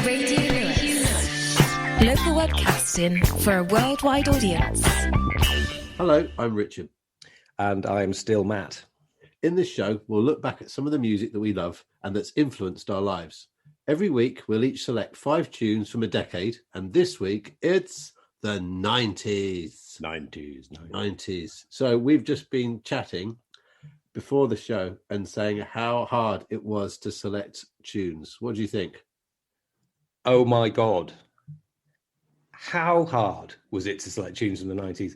Radio Lewes. Local webcasting for a worldwide audience. Hello, I'm Richard. And I'm still Matt. In this show, we'll look back at some of the music that we love and that's influenced our lives. Every week, we'll each select 5 tunes from a decade, and this week, it's the 90s. 90s. So we've just been chatting before the show and saying how hard it was to select tunes. What do you think? Oh my God. How hard was it to select tunes from the 90s?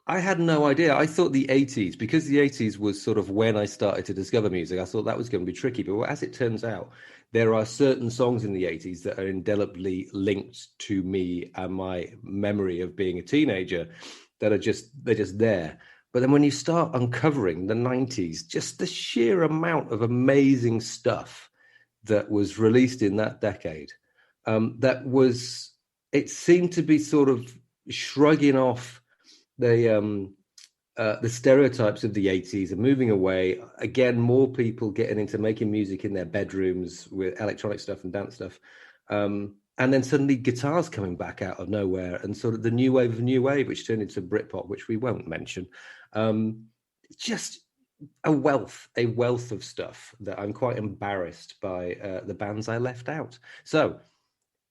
I had no idea. I thought the 80s, because the 80s was sort of when I started to discover music, I thought that was going to be tricky. But as it turns out, there are certain songs in the 80s that are indelibly linked to me and my memory of being a teenager that are they're just there. But then when you start uncovering the 90s, just the sheer amount of amazing stuff that was released in that decade, it seemed to be sort of shrugging off the stereotypes of the 80s and moving away. Again, more people getting into making music in their bedrooms with electronic stuff and dance stuff. And then suddenly guitars coming back out of nowhere and sort of the new wave of new wave, which turned into Britpop, which we won't mention. Just a wealth of stuff that I'm quite embarrassed by the bands I left out. So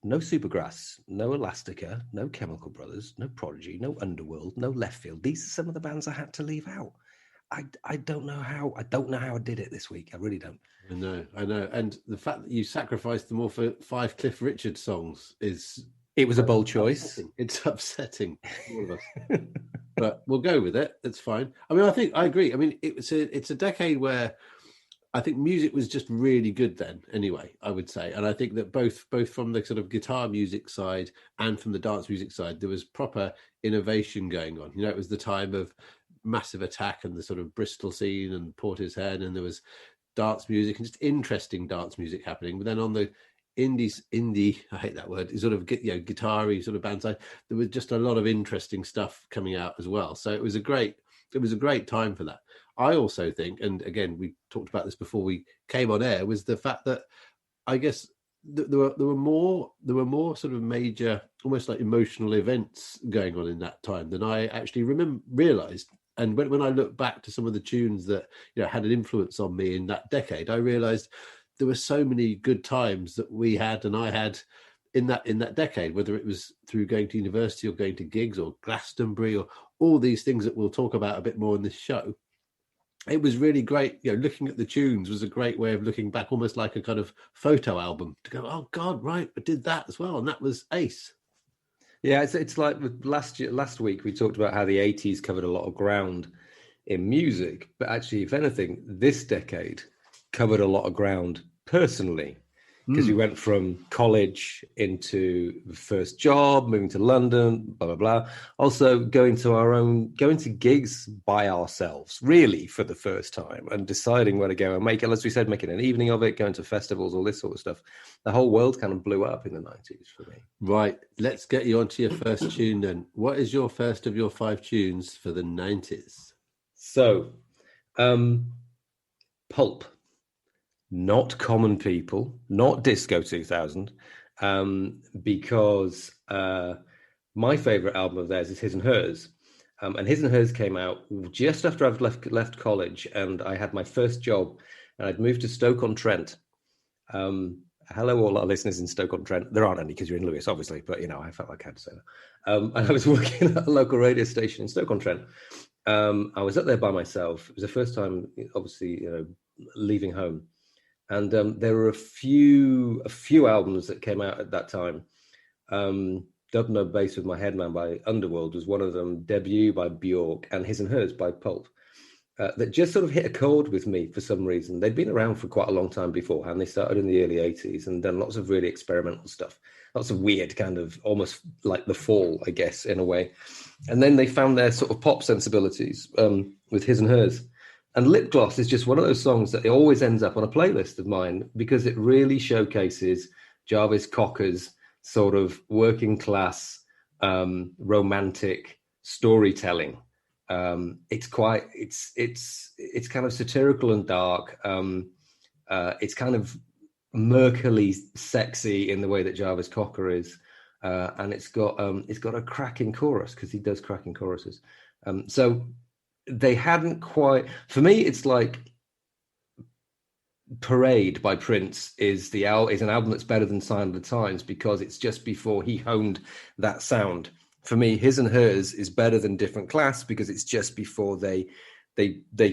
no Supergrass, no Elastica, no Chemical Brothers, no Prodigy, no Underworld, no Left Field. These are some of the bands I had to leave out. I don't know how. I don't know how I did it this week. I really don't. I know. And the fact that you sacrificed them all for 5 Cliff Richard songs It was a bold choice. It's upsetting, all of us. But we'll go with it. It's fine. I mean, I agree. I mean, it's a decade where I think music was just really good then anyway, I would say. And I think that both from the sort of guitar music side and from the dance music side, there was proper innovation going on. You know, it was the time of Massive Attack and the sort of Bristol scene and Portishead, and there was dance music and just interesting dance music happening. But then on the indie, I hate that word, sort of, guitar-y sort of band side, there was just a lot of interesting stuff coming out as well. So it was a great time for that. I also think, and again, we talked about this before we came on air, was the fact that I guess there were more sort of major, almost like emotional events going on in that time than I actually realised. And when I look back to some of the tunes that had an influence on me in that decade, I realised there were so many good times that we had and I had in that decade, whether it was through going to university or going to gigs or Glastonbury or all these things that we'll talk about a bit more in this show. It was really great. Looking at the tunes was a great way of looking back, almost like a kind of photo album, to go, oh God, right, I did that as well. And that was ace. Yeah, it's like last week we talked about how the 80s covered a lot of ground in music, but actually, if anything, this decade covered a lot of ground personally, because we went from college into the first job, moving to London, blah, blah, blah. Also going to gigs by ourselves, really, for the first time, and deciding where to go and making an evening of it, going to festivals, all this sort of stuff. The whole world kind of blew up in the 90s for me. Right. Let's get you onto your first tune then. What is your first of your 5 tunes for the 90s? So, Pulp. Not Common People, not Disco 2000, because my favourite album of theirs is His and Hers. And His and Hers came out just after I've left college, and I had my first job, and I'd moved to Stoke-on-Trent. Hello, all our listeners in Stoke-on-Trent. There aren't any because you're in Lewes, obviously, but, I felt like I had to say that. And I was working at a local radio station in Stoke-on-Trent. I was up there by myself. It was the first time, obviously, leaving home. And there were a few albums that came out at that time. Dub No Bass with My Headman by Underworld was one of them, Debut by Bjork, and His and Hers by Pulp, that just sort of hit a chord with me for some reason. They'd been around for quite a long time beforehand. They started in the early 80s and done lots of really experimental stuff, lots of weird kind of almost like The Fall, I guess, in a way. And then they found their sort of pop sensibilities with His and Hers. And Lip Gloss is just one of those songs that it always ends up on a playlist of mine because it really showcases Jarvis Cocker's sort of working class, romantic storytelling. It's kind of satirical and dark. It's kind of murkily sexy in the way that Jarvis Cocker is, and it's got a cracking chorus because he does cracking choruses. So they hadn't quite. For me, it's like Parade by Prince is an album that's better than Sign of the Times because it's just before he honed that sound. For me, His and Hers is better than Different Class because it's just before they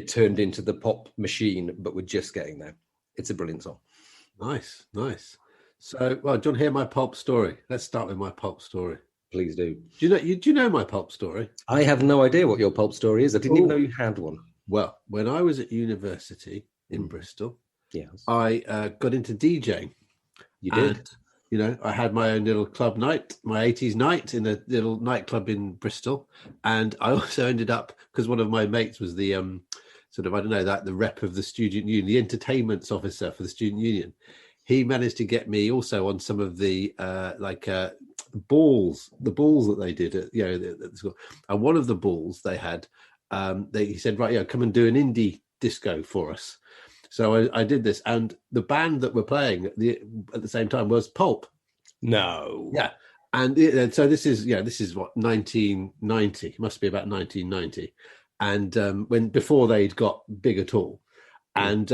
turned into the pop machine, but we're just getting there. It's a brilliant song. Nice. So, well, do you want to hear my pulp story? Let's start with my pulp story. Please do. Do you know my pulp story? I have no idea what your pulp story is. I didn't even know you had one. Well, when I was at university in Bristol, yes, I got into DJing. You did. And, you know, I had my own little club night, my 80s night in a little nightclub in Bristol. And I also ended up, because one of my mates was the the rep of the student union, the entertainments officer for the student union. He managed to get me also on some of the balls that they did at the school. And one of the balls they had, he said, right, come and do an indie disco for us. So I did this, and the band that were playing at the same time was Pulp. No. Yeah. And so this is what, 1990, it must be about 1990. And before they'd got big at all. And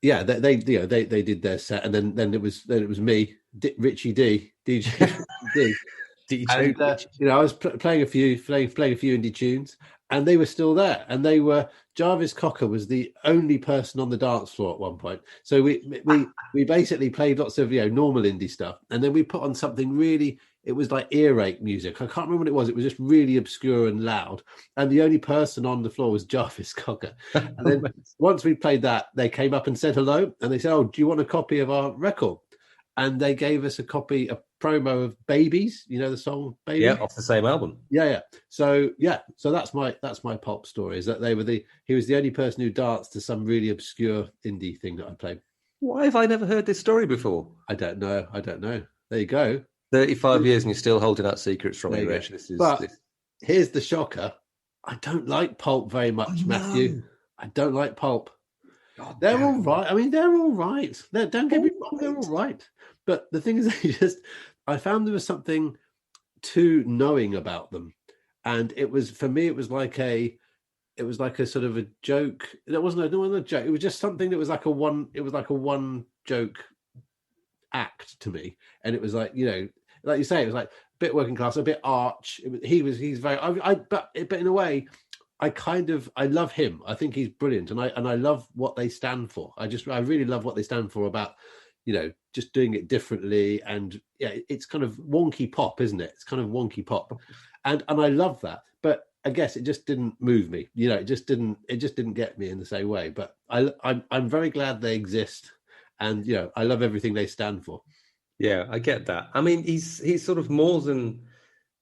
they did their set, and then it was me, Richie D, DJ D. And, I was playing a few indie tunes, and they were still there. And Jarvis Cocker was the only person on the dance floor at one point. So we basically played lots of normal indie stuff, and then we put on something really. It was like earache music. I can't remember what it was. It was just really obscure and loud. And the only person on the floor was Jarvis Cocker. And then once we played that, they came up and said hello, and they said, "Oh, do you want a copy of our record?" And they gave us a promo of Babies, the song Babies? Yeah, off the same album. Yeah. So that's my pulp story, is that he was the only person who danced to some really obscure indie thing that I played. Why have I never heard this story before? I don't know. There you go. 35 years and you're still holding out secrets from me, Rich. Here's the shocker. I don't like Pulp very much, Matthew. I don't like Pulp. They're all right. I mean, they're all right. Don't get me wrong, they're all right. But the thing is, I found there was something too knowing about them, and it was like a sort of a joke. It wasn't a joke. It was just something that was like a one joke act to me, and it was like like you say, it was like a bit working class, a bit arch. He's very. But in a way, I love him. I think he's brilliant, and I love what they stand for. I really love what they stand for about, just doing it differently. And it's kind of wonky pop, isn't it? It's kind of wonky pop, and I love that. But I guess it just didn't move me. It just didn't get me in the same way. But I'm very glad they exist, and I love everything they stand for. Yeah, I get that. I mean, he's sort of more than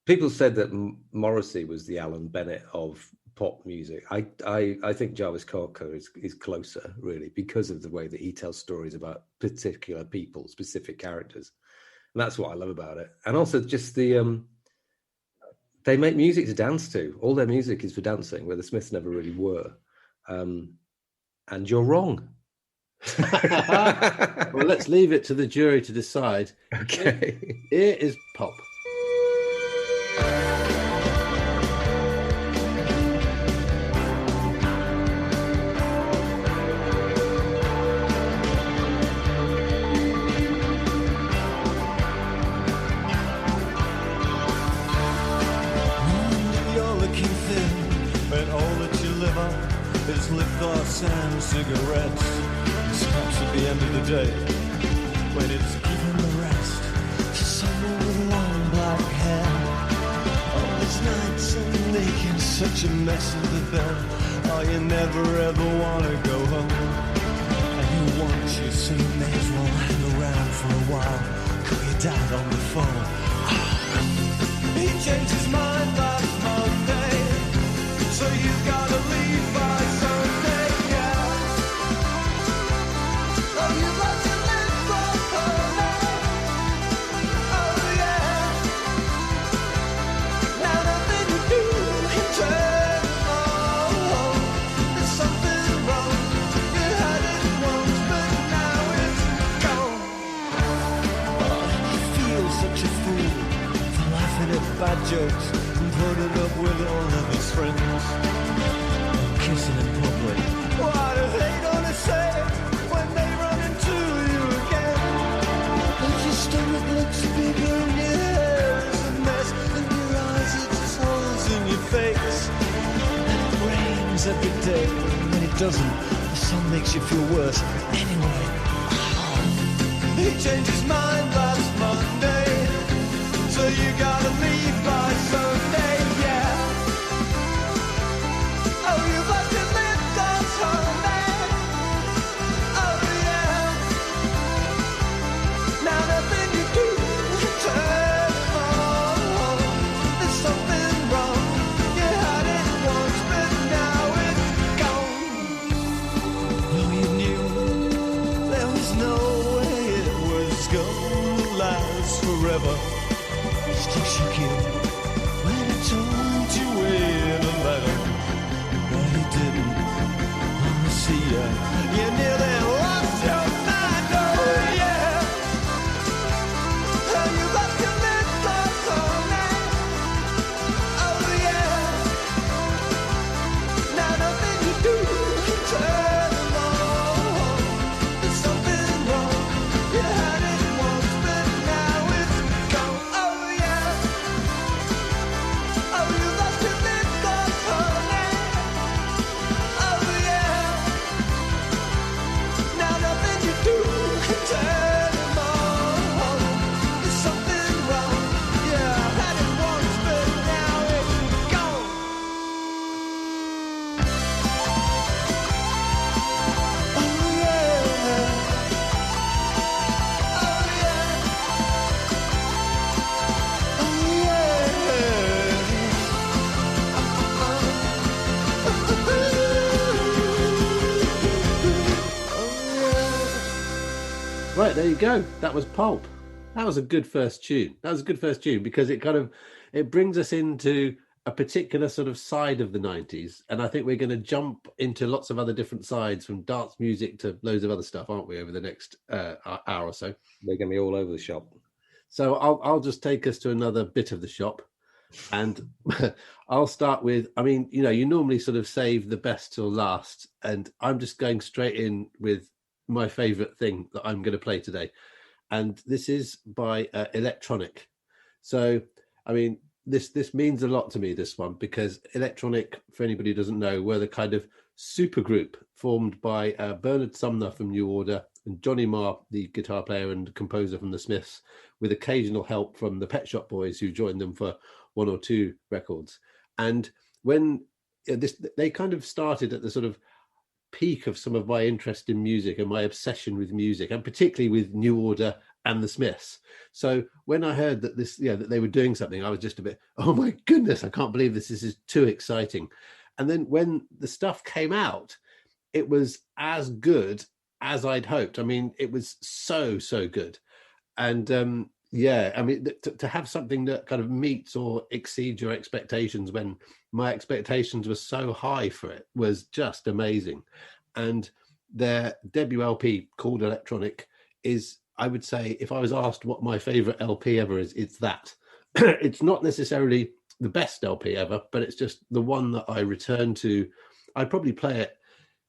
people said that Morrissey was the Alan Bennett of pop music. I think Jarvis Cocker is closer, really, because of the way that he tells stories about particular people, specific characters, and that's what I love about it. And also just they make music to dance to. All their music is for dancing, where the Smiths never really were. And you're wrong. Well, let's leave it to the jury to decide. Okay. Here is Pulp. And cigarettes, scraps at the end of the day, when it's given the rest to someone with long black hair. Oh, it's nights and making such a mess of the bed. Oh, you never ever want to go home, and you want to, so you may as well hang around for a while. Call your dad on the phone. He changed his mind last Monday, so you gotta leave by Sunday. jokes and putting up with all of his friends. Kissing in public. What are they gonna say when they run into you again? If your stomach looks bigger and your hair is a mess, and your eyes are just holes in your face. And it rains every day, and when it doesn't, the sun makes you feel worse. Anyway, he changed his mind last Monday, so you gotta leave by Sunday, yeah. Oh, you've left your lips on Sunday. Oh, yeah. Now nothing you do can turn him on. There's something wrong. You had it once, but now it's gone. Though you knew there was no way it was gonna last forever, still shook you when I told you in a letter. But he didn't wanna see ya. You nearly lost your mind, oh yeah. And you left your lips on Sunday. Oh yeah. Now nothing you do can turn them on. There's something wrong. You had it once, but now it's gone. Oh yeah. Oh, you lost your lips on Sunday. Oh yeah. Now nothing you do can turn them on. There's something wrong. Yeah, I had it once, but now it's gone. Oh yeah. Oh yeah. Right, there you go. That was Pulp. That was a good first tune. Because it brings us into a particular sort of side of the 90s. And I think we're going to jump into lots of other different sides, from dance music to loads of other stuff, aren't we, over the next hour or so. They're going to be all over the shop. So I'll just take us to another bit of the shop. And I'll start with, I mean, you normally sort of save the best till last. And I'm just going straight in with my favorite thing that I'm going to play today. And this is by Electronic. So, I mean, this means a lot to me, this one, because Electronic, for anybody who doesn't know, were the kind of super group formed by Bernard Sumner from New Order and Johnny Marr, the guitar player and composer from the Smiths, with occasional help from the Pet Shop Boys, who joined them for one or two records. And when they kind of started at the sort of peak of some of my interest in music and my obsession with music, and particularly with New Order and the Smiths. So when I heard that that they were doing something, I was just a bit, oh my goodness, I can't believe this is too exciting. And then when the stuff came out, it was as good as I'd hoped. I mean, it was so good. And I mean, to have something that kind of meets or exceeds your expectations when my expectations were so high for it was just amazing. And their debut LP, called Electronic, is, I would say, if I was asked what my favorite LP ever is, it's that. It's not necessarily the best LP ever, but it's just the one that I return to. I probably play it,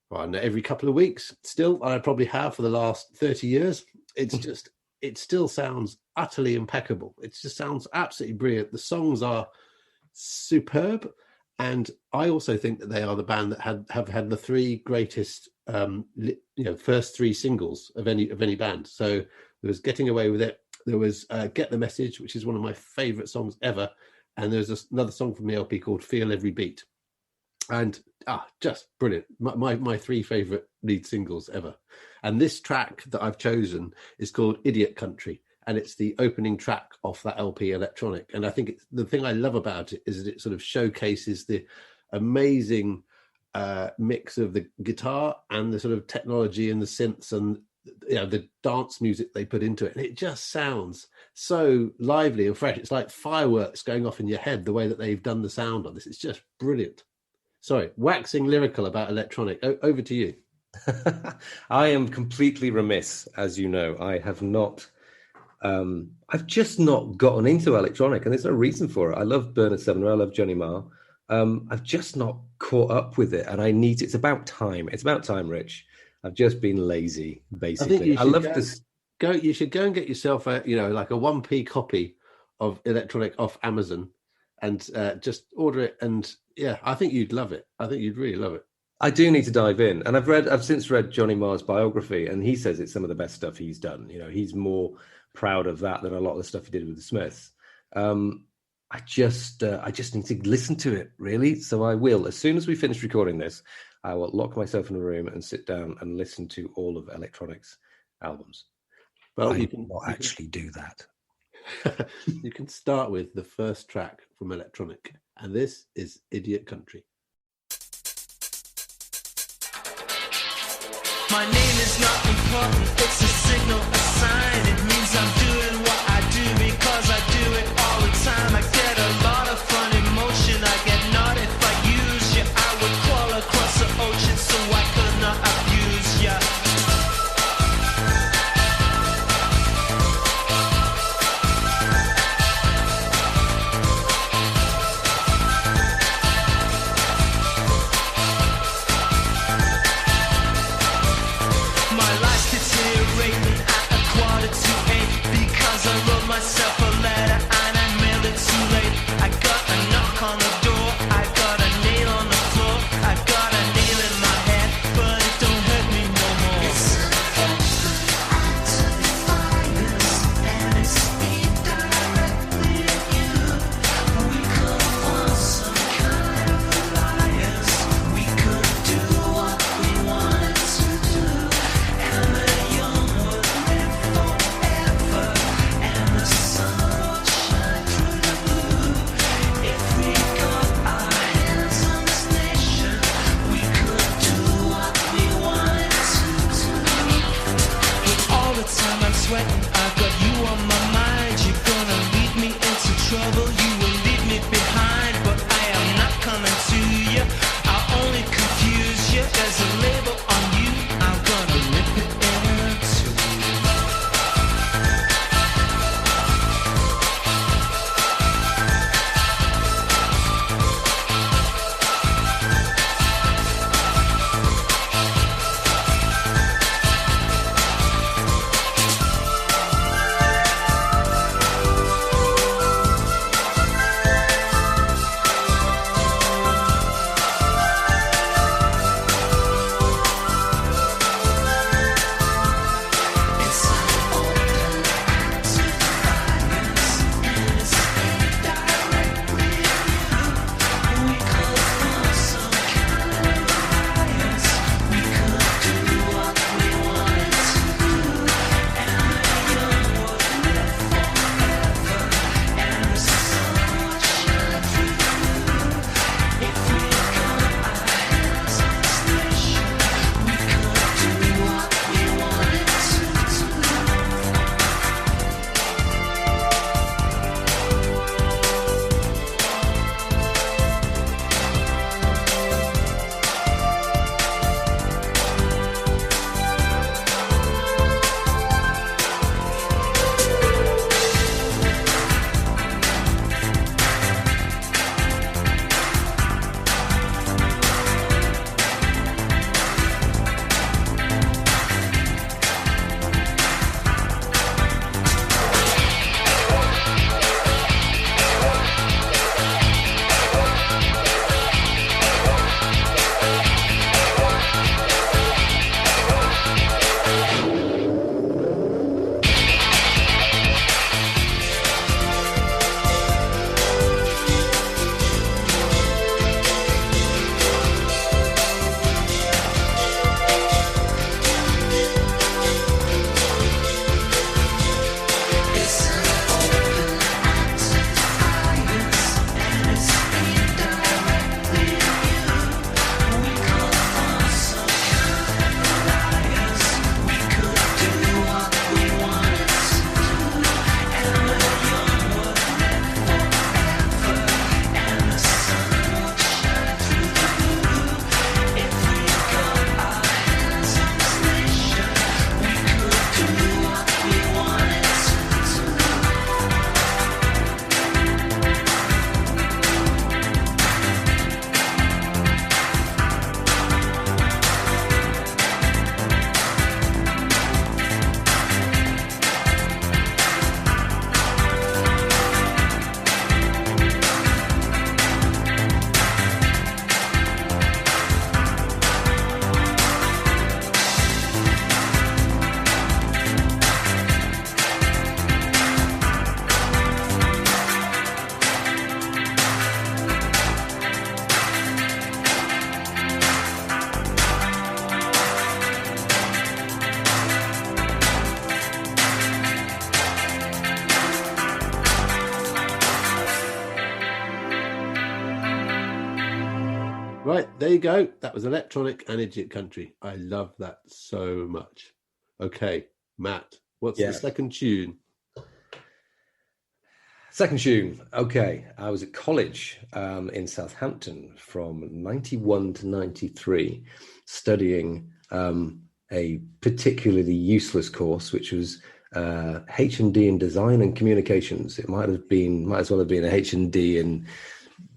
well, I don't know, every couple of weeks still. I probably have for the last 30 years. It's just, it still sounds utterly impeccable. It just sounds absolutely brilliant. The songs are superb. And I also think that they are the band that have had the three greatest, first three singles of any band. So there was Getting Away With It. There was Get the Message, which is one of my favorite songs ever. And there's another song from the LP called Feel Every Beat. And just brilliant. My three favorite lead singles ever. And this track that I've chosen is called Idiot Country. And it's the opening track off that LP, Electronic. And I think the thing I love about it is that it sort of showcases the amazing mix of the guitar and the sort of technology and the synths and the dance music they put into it. And it just sounds so lively and fresh. It's like fireworks going off in your head, the way that they've done the sound on this. It's just brilliant. Sorry, waxing lyrical about Electronic. Over to you. I am completely remiss, as you know. I have not I've just not gotten into electronic, and there's no reason for it. I love Bernard Sumner, I love Johnny Marr. I've just not caught up with it, and I need to. It's about time. It's about time, Rich. I've just been lazy, basically. I love this. You should go and get yourself a, like a 1p copy of electronic off Amazon, and just order it. And yeah, I think you'd love it. I think you'd really love it. I do need to dive in, and I've since read Johnny Marr's biography, and he says it's some of the best stuff he's done. He's more proud of that than a lot of the stuff he did with the Smiths. I just need to listen to it, really. So I will, as soon as we finish recording this, I will lock myself in a room and sit down and listen to all of Electronic's albums. Well, you can actually do that. You can start with the first track from Electronic, and this is Idiot Country. My name is not important, it's a signal, a sign. It means I'm doing what I do because I do it all the time. I get a lot of fun emotion, I get naughty if I use you. I would crawl across the ocean so I could not abuse ya. Myself a letter and I mailed it too late. I got a knock on the door, I got a nail on the floor, I got a nail in my head, but it don't hurt me no more. It's an act of defiance, and it's aimed directly at you. We could form some kind of alliance. We could do what we wanted to do, and the young would live forever. The sun will shine through the blue. If we got our hands on this nation, we could do what we wanted to do. But all the time I'm sweating, I've got you on my mind. You're gonna lead me into trouble, you will leave me behind. But I am not coming to you, I'll only confuse you. There's a label on you, I'm gonna rip it into you. Right, there you go. That was Electronic and Idiot Country. I love that so much. Okay, Matt, what's the second tune? Second tune. Okay, I was at college in Southampton from 91 to 93, studying a particularly useless course, which was H&D in Design and Communications. It might as well have been a H&D in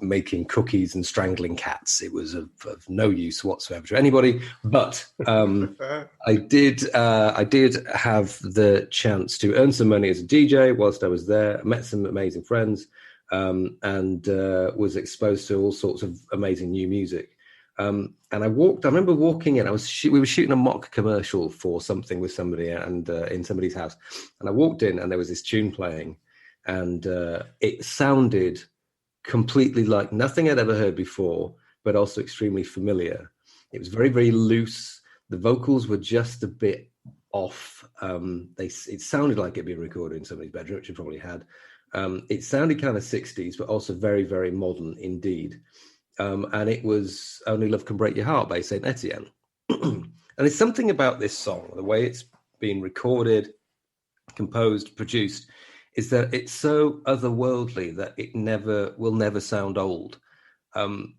making cookies and strangling cats. It was of no use whatsoever to anybody. But I did have the chance to earn some money as a DJ whilst I was there. Met some amazing friends, and was exposed to all sorts of amazing new music. And I remember walking in. We were shooting a mock commercial for something with somebody, and in somebody's house. And I walked in, and there was this tune playing, and it sounded completely like nothing I'd ever heard before, but also extremely familiar. It was very, very loose. The vocals were just a bit off. It sounded like it'd been recorded in somebody's bedroom, which it probably had. It sounded kind of 60s, but also very, very modern indeed. And it was Only Love Can Break Your Heart by Saint Etienne. And there's something about this song, the way it's been recorded, composed, produced, is that it's so otherworldly that it will never sound old.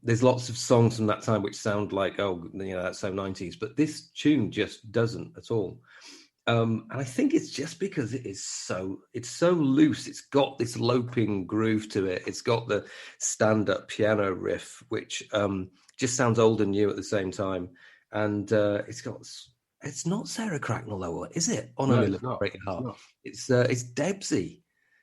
There's lots of songs from that time which sound like, that's so 90s, but this tune just doesn't at all. And I think it's just because it's so loose. It's got this loping groove to it. It's got the stand-up piano riff, which just sounds old and new at the same time. And it's not Sarah Cracknell though, is it? On Only Love Can Break Your Heart. It's Debsy.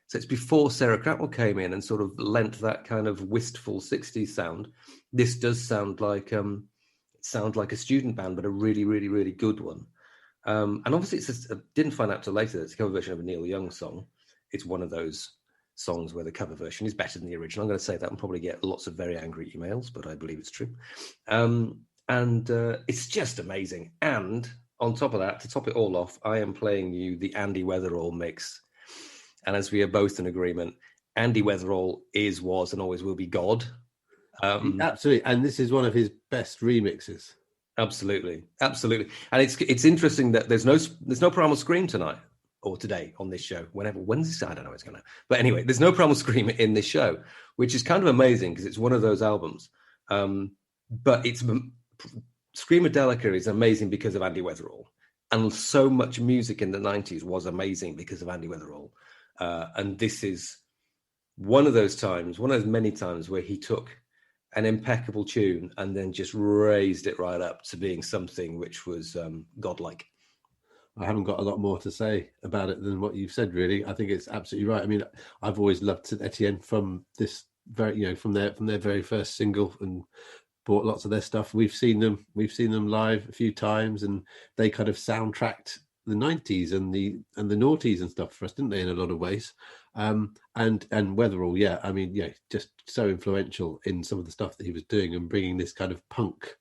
So it's before Sarah Cracknell came in and sort of lent that kind of wistful 60s sound. This does sound like a student band, but a really, really, really good one. And obviously, I didn't find out till later that it's a cover version of a Neil Young song. It's one of those songs where the cover version is better than the original. I'm going to say that and probably get lots of very angry emails, but I believe it's true. And it's just amazing. And on top of that, to top it all off, I am playing you the Andy Weatherall mix. And as we are both in agreement, Andy Weatherall was, and always will be God. Absolutely. And this is one of his best remixes. Absolutely. And it's interesting that there's no Primal Scream tonight or today on this show. When's this? I don't know what's going to. But anyway, there's no Primal Scream in this show, which is kind of amazing because it's one of those albums. But it's Screamadelica is amazing because of Andy Weatherall, and so much music in the 90s was amazing because of Andy Weatherall. And this is one of those many times where he took an impeccable tune and then just raised it right up to being something which was godlike. I haven't got a lot more to say about it than what you've said, really. I think it's absolutely right. I mean, I've always loved Saint Etienne from this from their very first single, and bought lots of their stuff. We've seen them live a few times, and they kind of soundtracked the 90s and the noughties and stuff for us, didn't they, in a lot of ways. And Weatherall, I mean, just so influential in some of the stuff that he was doing and bringing this kind of punk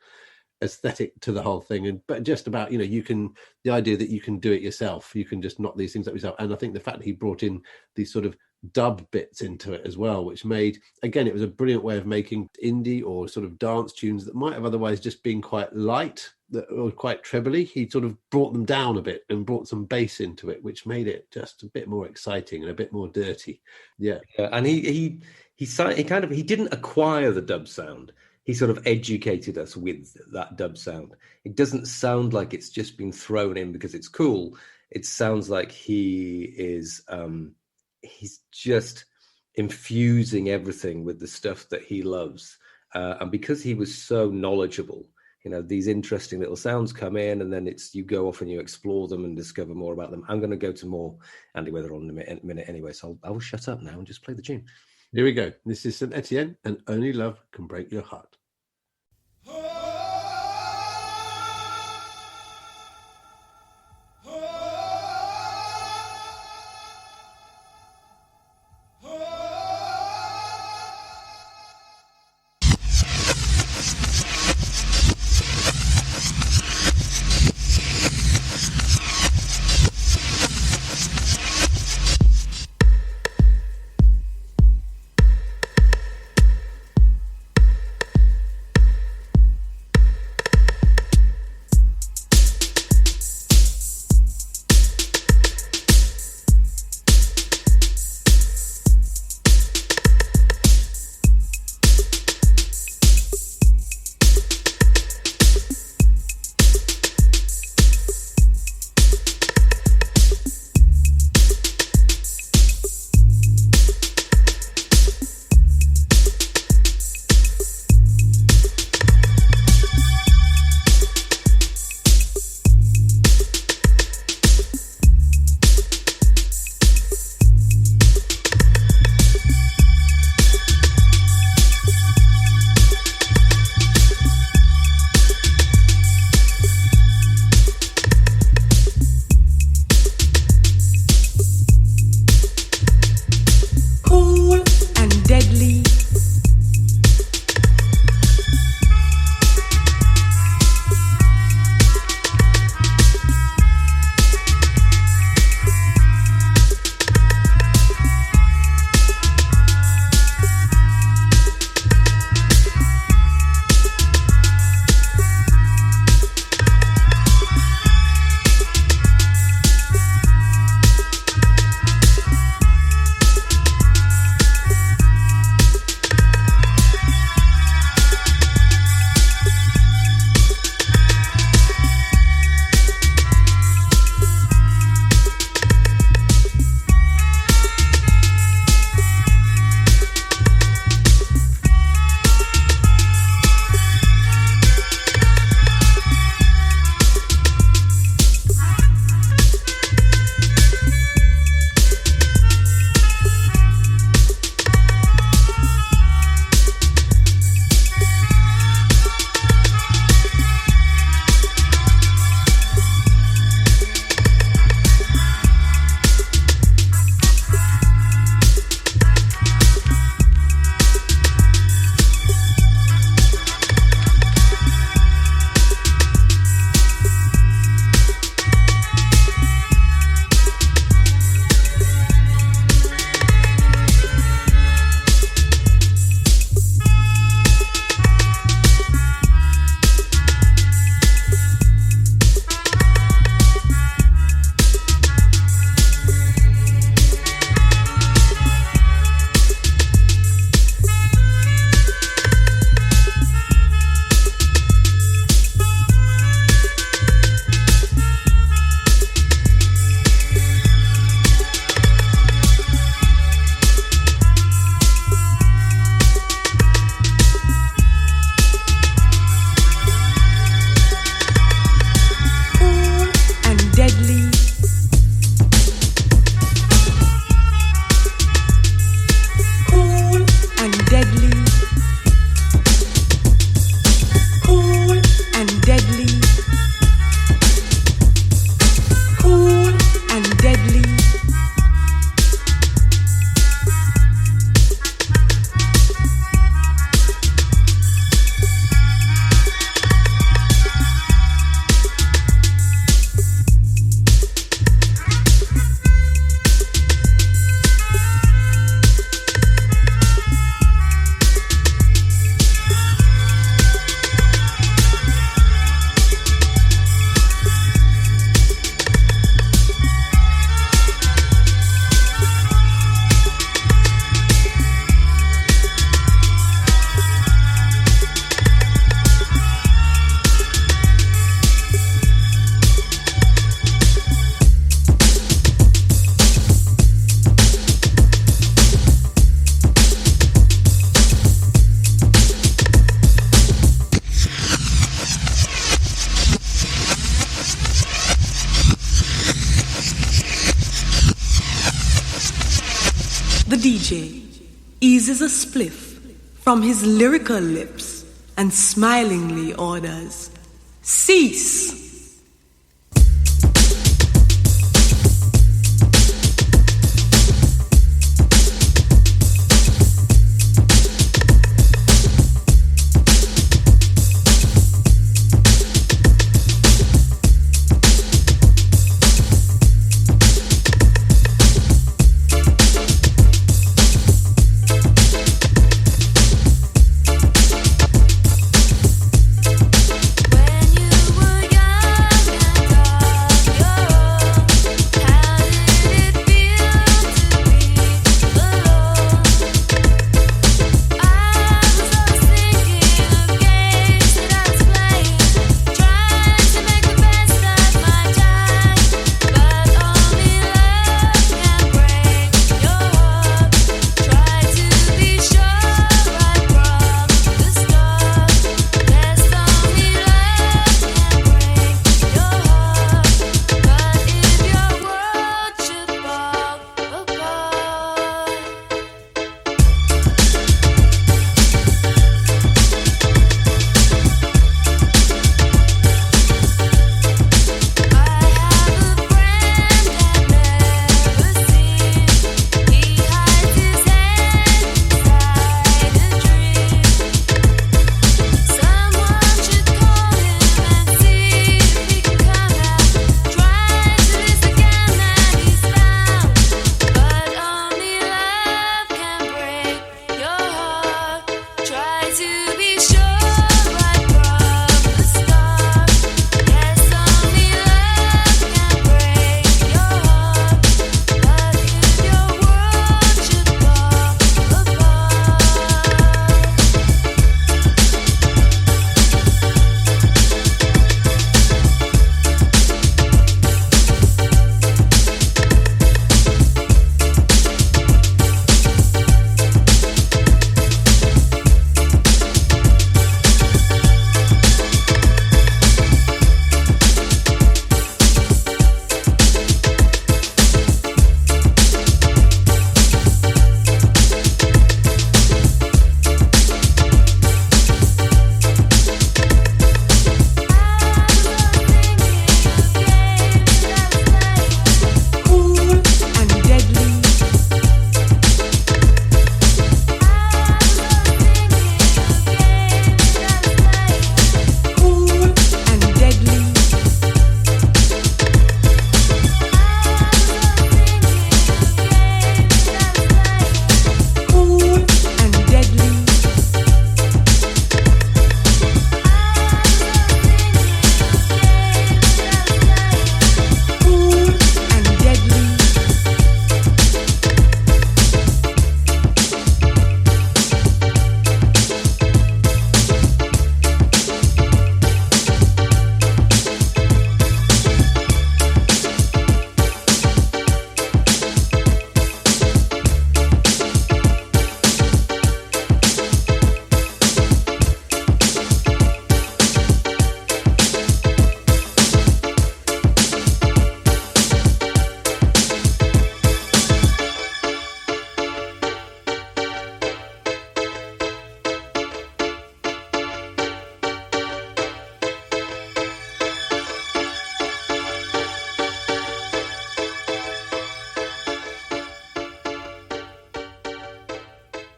aesthetic to the whole thing. But just about, the idea that you can do it yourself, you can just knock these things up yourself. And I think the fact that he brought in these sort of dub bits into it as well, which made, again, it was a brilliant way of making indie or sort of dance tunes that might have otherwise just been quite light, that were quite trebly. He sort of brought them down a bit and brought some bass into it, which made it just a bit more exciting and a bit more dirty. And he didn't acquire the dub sound. He sort of educated us with that dub sound. It doesn't sound like it's just been thrown in because it's cool. It sounds like he is he's just infusing everything with the stuff that he loves. And because he was so knowledgeable, these interesting little sounds come in, and then you go off and you explore them and discover more about them. I'm going to go to more Andy Weatherall in a minute anyway, so I will shut up now and just play the tune. Here we go. This is Saint Etienne and Only Love Can Break Your Heart. The DJ eases a spliff from his lyrical lips and smilingly orders, "Cease!"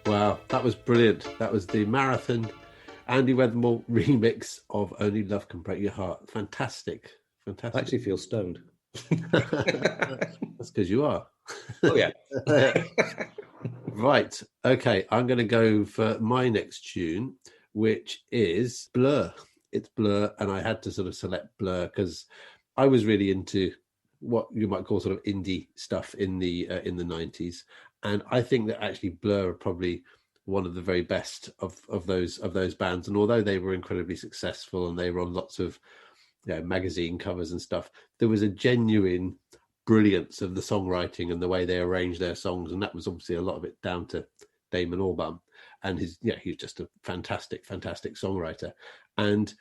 Wow, that was brilliant. That was the Marathon Andy Weathermore remix of Only Love Can Break Your Heart. Fantastic. Fantastic. I actually feel stoned. That's because you are. Oh, yeah. Right. Okay. I'm going to go for my next tune, which is Blur. It's Blur. And I had to sort of select Blur because I was really into what you might call sort of indie stuff in the 90s. And I think that actually Blur are probably one of the very best of those bands. And although they were incredibly successful and they were on lots of magazine covers and stuff, there was a genuine brilliance of the songwriting and the way they arranged their songs. And that was obviously a lot of it down to Damon Albarn. And he's just a fantastic songwriter. And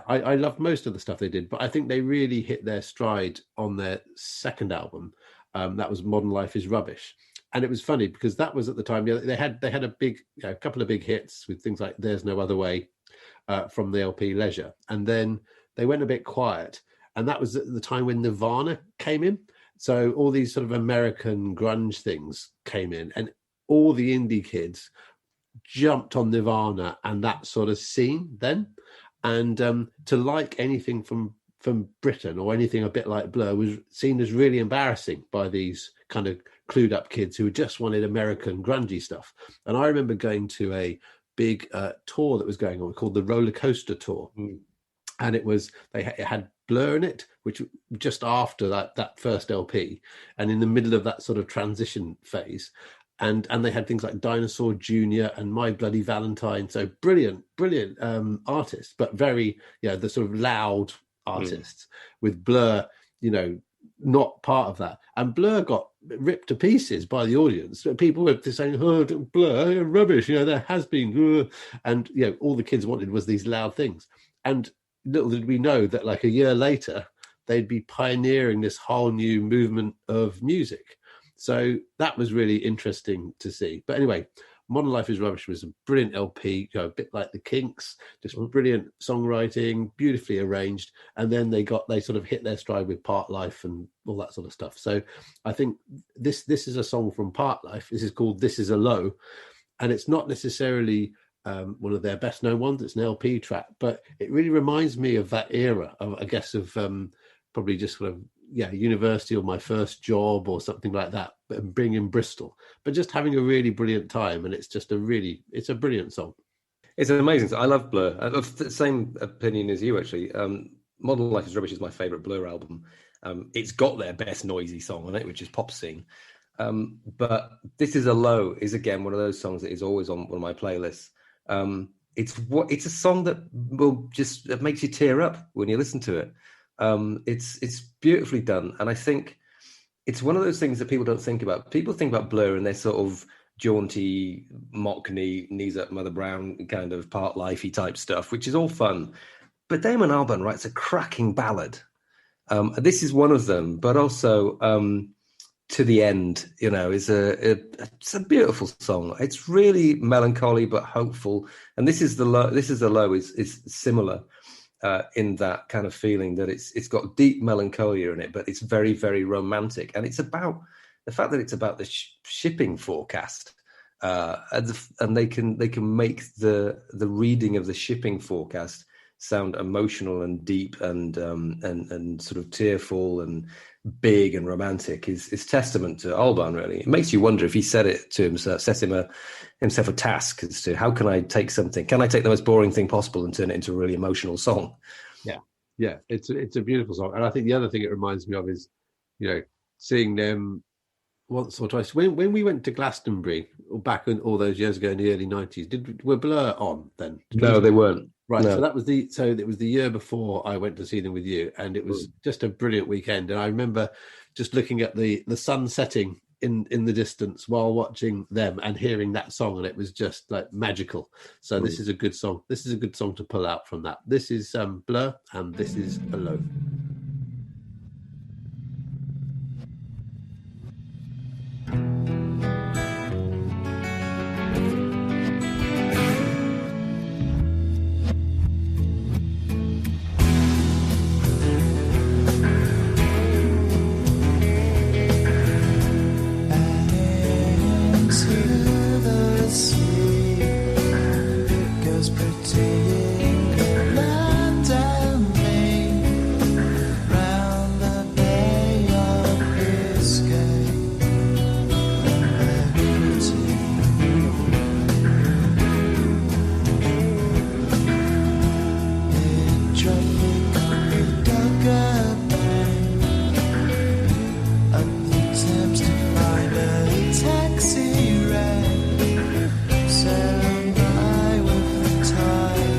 I loved most of the stuff they did, but I think they really hit their stride on their second album. That was Modern Life is Rubbish. And it was funny because that was at the time, they had a big, a couple of big hits with things like "There's No Other Way" from the LP Leisure, and then they went a bit quiet, and that was at the time when Nirvana came in. So all these sort of American grunge things came in, and all the indie kids jumped on Nirvana and that sort of scene then. And to like anything from Britain or anything a bit like Blur was seen as really embarrassing by these kind of clued up kids who just wanted American grungy stuff. And I remember going to a big tour that was going on called the Roller Coaster Tour. And it had Blur in it, which just after that first LP, and in the middle of that sort of transition phase, and they had things like Dinosaur Jr. and My Bloody Valentine. So brilliant artists, but very the sort of loud artists. With Blur, not part of that, and Blur got ripped to pieces by the audience. People were saying, "Oh, Blur, rubbish," there has been, and all the kids wanted was these loud things. And little did we know that like a year later, they'd be pioneering this whole new movement of music. So that was really interesting to see. But anyway, Modern Life is Rubbish was a brilliant LP, a bit like the Kinks, just brilliant songwriting, beautifully arranged. And then they sort of hit their stride with Part Life and all that sort of stuff. So I think this is a song from Part Life. This is called This Is a Low. And it's not necessarily one of their best known ones. It's an LP track, but it really reminds me of that era of, I guess, of probably just sort of university or my first job or something like that, but being in Bristol, but just having a really brilliant time. And it's just it's a brilliant song. It's an amazing song. I love Blur. I have the same opinion as you, actually. Modern Life is Rubbish is my favourite Blur album. It's got their best noisy song on it, which is Pop Scene. But This Is a Low is, again, one of those songs that is always on one of my playlists. It's a song that it makes you tear up when you listen to it. It's beautifully done, and I think it's one of those things that people don't think about. People think about Blur and they're sort of jaunty, knees up, Mother Brown kind of Part Lifey type stuff, which is all fun. But Damon Albarn writes a cracking ballad. This is one of them, but also To the End, it's a beautiful song. It's really melancholy but hopeful, and This Is a Low is similar in that kind of feeling that it's got deep melancholia in it, but it's very, very romantic, and it's about the fact that it's about the shipping forecast, and they can make the reading of the shipping forecast sound emotional and deep and sort of tearful and big and romantic is testament to Albarn, really. It makes you wonder if he said it to himself, set himself a task as to how can I take the most boring thing possible and turn it into a really emotional song. Yeah, it's a beautiful song. And I think the other thing it reminds me of is, seeing them once or twice. When we went to Glastonbury back in all those years ago in the early 90s, were Blur on then? No, they weren't. Right, no. So it was the year before I went to see them with you, and it was just a brilliant weekend. And I remember just looking at the sun setting in the distance while watching them and hearing that song, and it was just like magical. So this is a good song. This is a good song to pull out from that. This is Blur, and This Is a Low. Taxi ride, stand by with the tide.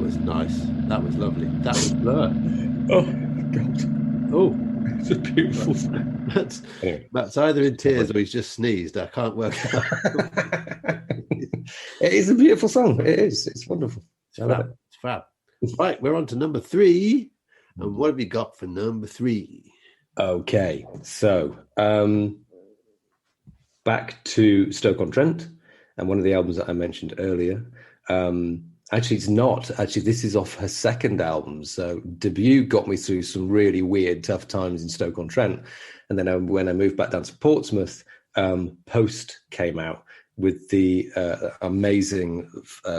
was nice. That was lovely. That was Blur. Oh God! Oh, It's a beautiful song. Anyway. Matt's either in tears or he's just sneezed. I can't work it out. It is a beautiful song. It is. It's wonderful. I love it. It's fab. Right, we're on to number 3. And what have you got for number 3? Okay, so back to Stoke-on-Trent, and one of the albums that I mentioned earlier. Actually, it's not. Actually, this is off her second album. So Debut got me through some really weird, tough times in Stoke-on-Trent. And then when I moved back down to Portsmouth, Post came out with the amazing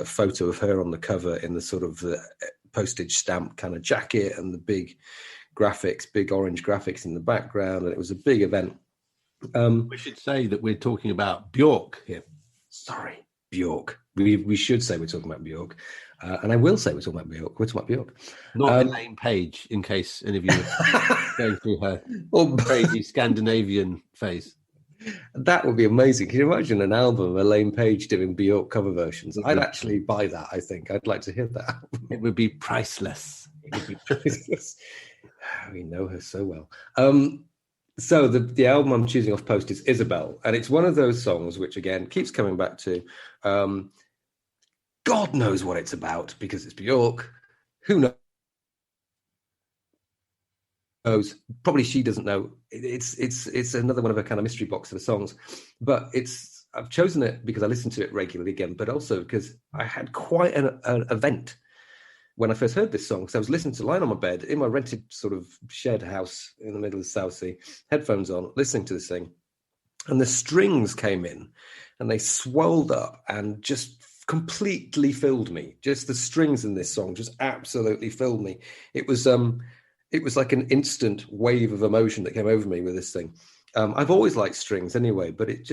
photo of her on the cover in the sort of postage stamp kind of jacket and the big graphics, big orange graphics in the background. And it was a big event. We should say that we're talking about Bjork here. Sorry, Bjork. We should say we're talking about Bjork. And I will say we're talking about Bjork. We're talking about Bjork. Not Elaine Page, in case any of you are going through her crazy Scandinavian phase. That would be amazing. Can you imagine an album of Elaine Page doing Bjork cover versions? I'd actually buy that, I think. I'd like to hear that. It would be priceless. It would be priceless. We know her so well. So the album I'm choosing off Post is Isabel. And it's one of those songs which, again, keeps coming back to God knows what it's about because it's Bjork. Who knows? Probably she doesn't know. It's another one of her kind of mystery box of the songs. But I've chosen it because I listen to it regularly again, but also because I had quite an event when I first heard this song. So I was listening to lying on my bed in my rented sort of shed house in the middle of the Southsea, headphones on, listening to this thing. And the strings came in and they swelled up and just completely filled me. Just the strings in this song just absolutely filled me. It was like an instant wave of emotion that came over me with this thing. I've always liked strings anyway, but it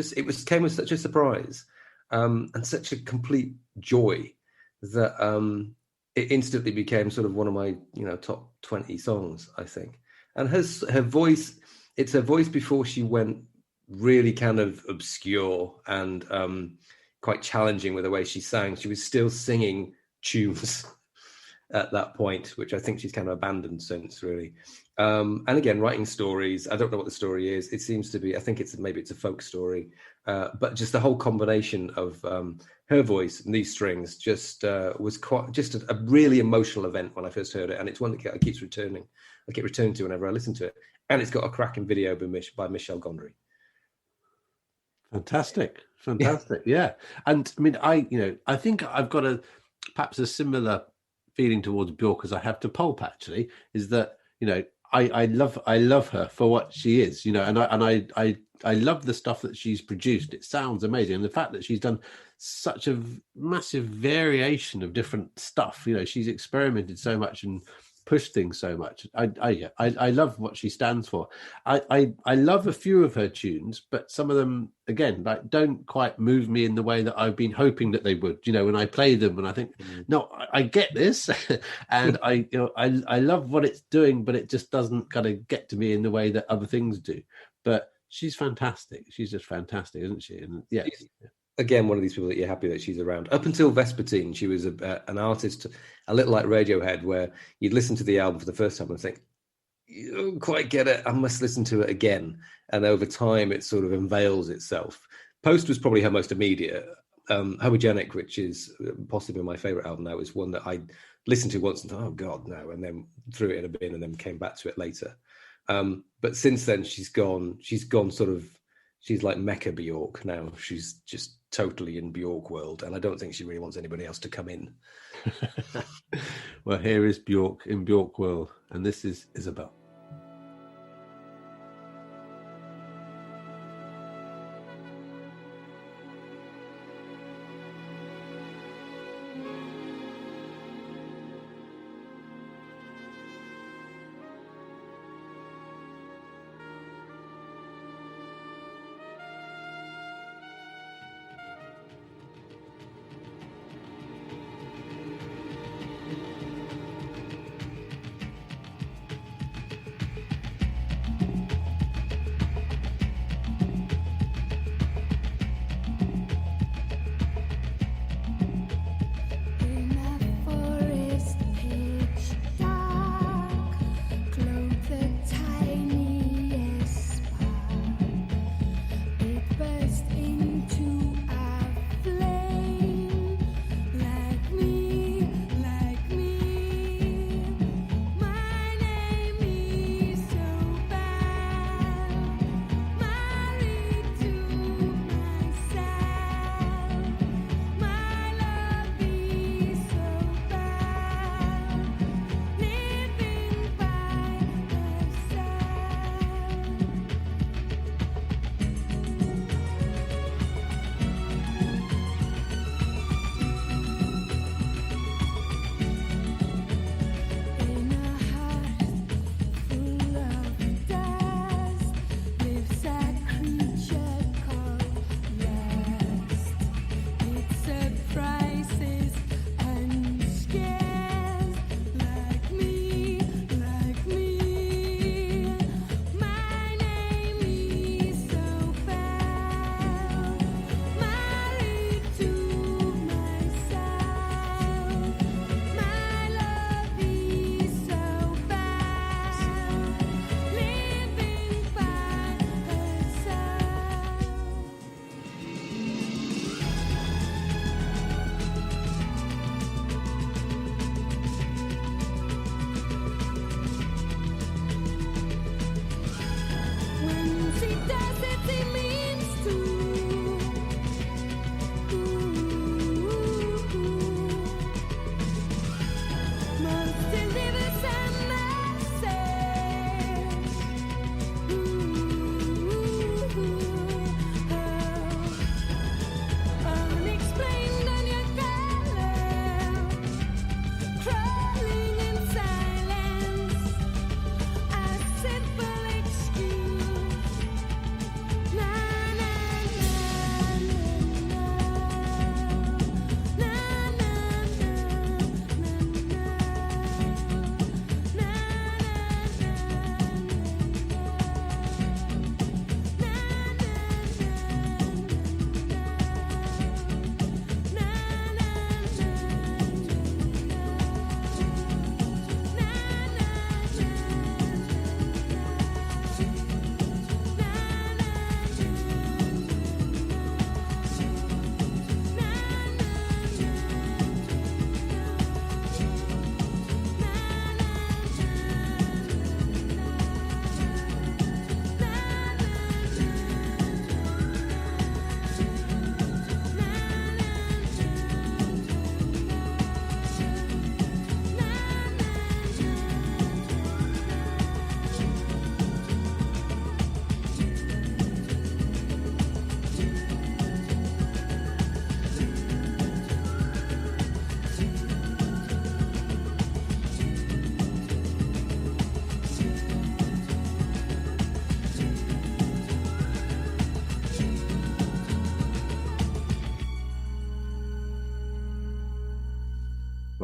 came as such a surprise and such a complete joy that it instantly became sort of one of my top 20 songs, I think. And her voice, it's her voice before she went really kind of obscure and quite challenging with the way she sang. She was still singing tunes at that point, which I think she's kind of abandoned since, really. And again, writing stories. I don't know what the story is. It seems to be, I think maybe it's a folk story, but just the whole combination of her voice and these strings just was quite just a really emotional event when I first heard it. And it's one that I keep returning to whenever I listen to it. And it's got a cracking video by Michel Gondry. Fantastic. Yeah. And I mean, I think I've got perhaps a similar feeling towards Bjork as I have to Pulp, actually, is that, I love her for what she is, and I love the stuff that she's produced. It sounds amazing. And the fact that she's done such a massive variation of different stuff, she's experimented so much and pushed things so much. I love what she stands for. I love a few of her tunes, but some of them, again, don't quite move me in the way that I've been hoping that they would. When I play them and I think, no, I get this, and I love what it's doing, but it just doesn't kind of get to me in the way that other things do. But she's fantastic. She's just fantastic, isn't she? And yeah. Again, one of these people that you're happy that she's around. Up until Vespertine, she was an artist, a little like Radiohead, where you'd listen to the album for the first time and think, you don't quite get it, I must listen to it again. And over time, it sort of unveils itself. Post was probably her most immediate. Homogenic, which is possibly my favourite album now, is one that I listened to once and thought, oh, God, no, and then threw it in a bin and then came back to it later. But since then, she's gone sort of, she's like Mecca Bjork now. She's just totally in Bjork world, and I don't think she really wants anybody else to come in. Well, here is Bjork in Bjork world, and this is Isabel.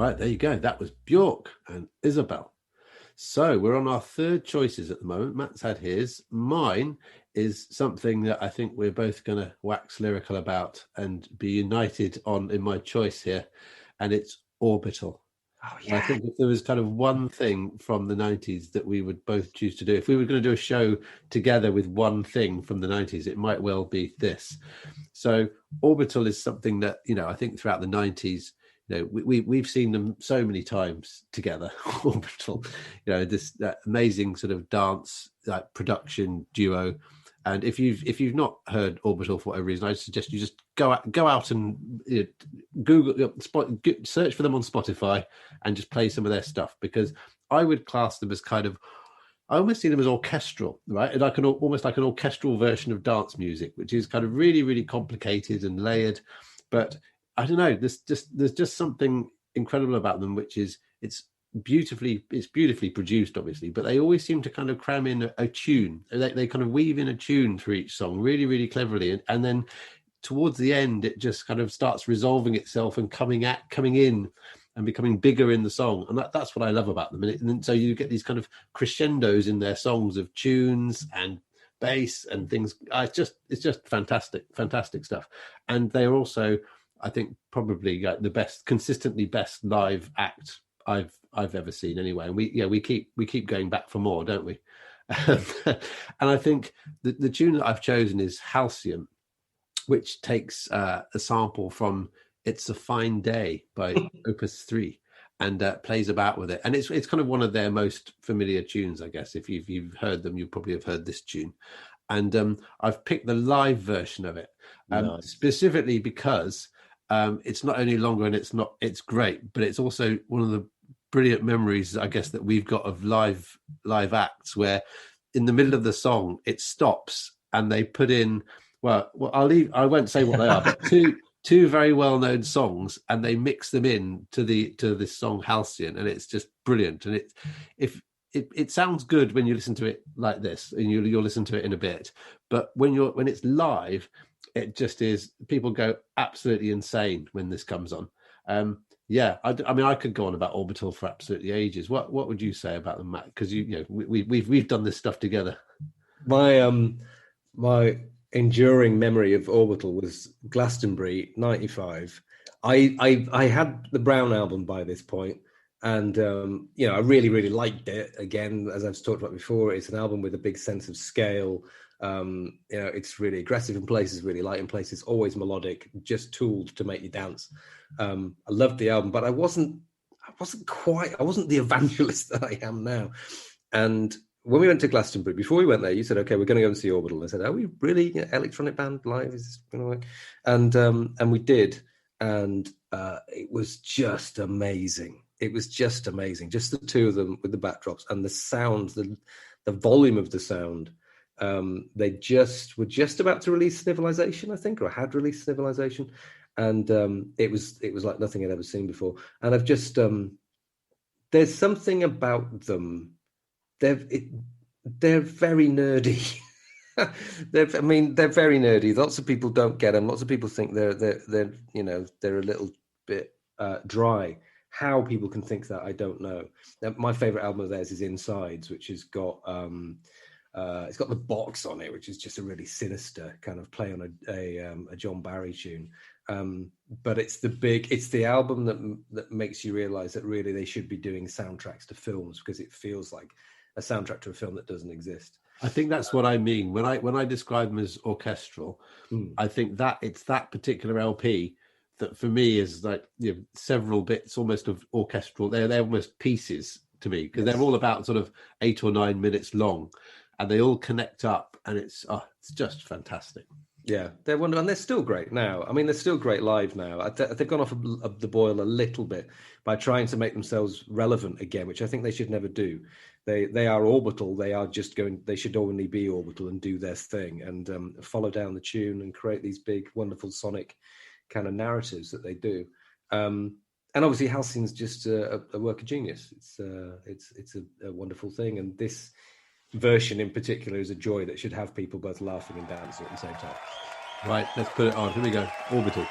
Right, there you go. That was Bjork and Isabel. So we're on our third choices at the moment. Matt's had his. Mine is something that I think we're both going to wax lyrical about and be united on in my choice here, and it's Orbital. Oh, And I think if there was kind of one thing from the 90s that we would both choose to do, if we were going to do a show together with one thing from the 90s, it might well be this. So Orbital is something that, I think throughout the 90s, we've seen them so many times together. Orbital, this amazing sort of dance production duo. And if you've not heard Orbital for whatever reason, I suggest you just go out and Google, search for them on Spotify, and just play some of their stuff, because I would class them as I almost see them as orchestral, right? And almost like an orchestral version of dance music, which is kind of really, really complicated and layered, but I don't know. There's just something incredible about them, which is it's beautifully produced, obviously, but they always seem to kind of cram in a tune. They kind of weave in a tune for each song really, really cleverly, and then towards the end, it just kind of starts resolving itself and coming in and becoming bigger in the song, and that's what I love about them. And so you get these kind of crescendos in their songs of tunes and bass and things. It's just fantastic stuff, and they're also, I think, probably the consistently best live act I've ever seen anyway. And we keep going back for more, don't we? And I think the tune that I've chosen is Halcyon, which takes a sample from It's a Fine Day by Opus 3 and plays about with it. And it's kind of one of their most familiar tunes, I guess. If you've heard them, you probably have heard this tune. And I've picked the live version of it, Nice. specifically because it's not only longer and it's great, but it's also one of the brilliant memories, I guess, that we've got of live acts where in the middle of the song it stops and they put in, I won't say what they are, but two very well-known songs, and they mix them in to this song Halcyon, and it's just brilliant. And it sounds good when you listen to it like this, and you'll listen to it in a bit, but when it's live, it just is. People go absolutely insane when this comes on. I mean, I could go on about Orbital for absolutely ages. What would you say about them, Matt? Because we've done this stuff together. My enduring memory of Orbital was Glastonbury '95. I had the Brown album by this point, and I really, really liked it. Again, as I've talked about before, it's an album with a big sense of scale. It's really aggressive in places, really light in places, always melodic, just tooled to make you dance. I loved the album, but I wasn't the evangelist that I am now. And when we went to Glastonbury, before we went there, you said, "Okay, we're going to go and see Orbital." I said, "Are we really electronic band live? Is this going to work?" And we did, and it was just amazing. It was just amazing, just the two of them with the backdrops and the sound, the volume of the sound. They were just about to release Civilization, I think, or had released Civilization, and it was like nothing I'd ever seen before. And I've just there's something about them. They're very nerdy. They're very nerdy. Lots of people don't get them. Lots of people think they're a little bit dry. How people can think that, I don't know. Now, my favorite album of theirs is Insides, which has got it's got the box on it, which is just a really sinister kind of play on a John Barry tune. But it's the album that makes you realize that really they should be doing soundtracks to films, because it feels like a soundtrack to a film that doesn't exist. I think that's what I mean when I describe them as orchestral. I think that it's that particular LP that for me is like several bits almost of orchestral. They're almost pieces to me, because they're all about sort of 8 or 9 minutes long, and they all connect up, and it's just fantastic. Yeah, they're wonderful, and they're still great now. I mean, they're still great live now. They've gone off of the boil a little bit by trying to make themselves relevant again, which I think they should never do. They are Orbital. They should only be Orbital and do their thing and follow down the tune and create these big, wonderful sonic kind of narratives that they do. And obviously, Halcyon's just a work of genius. It's a wonderful thing, and this version in particular is a joy that should have people both laughing and dancing at the same time. Right, let's put it on. Here we go. Orbital.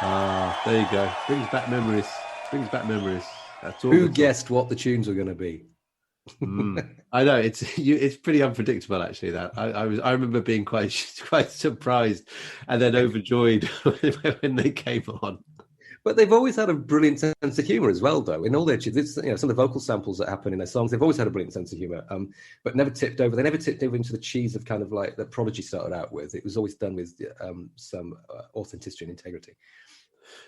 Ah, there you go. Brings back memories. Brings back memories. That's all. Who guessed what the tunes were going to be? I know it's pretty unpredictable actually. That I remember being quite surprised and then overjoyed when they came on. But they've always had a brilliant sense of humor as well, though. In all their, some of the vocal samples that happen in their songs, they've always had a brilliant sense of humor. But never tipped over. They never tipped over into the cheese of kind of like that Prodigy started out with. It was always done with some authenticity and integrity.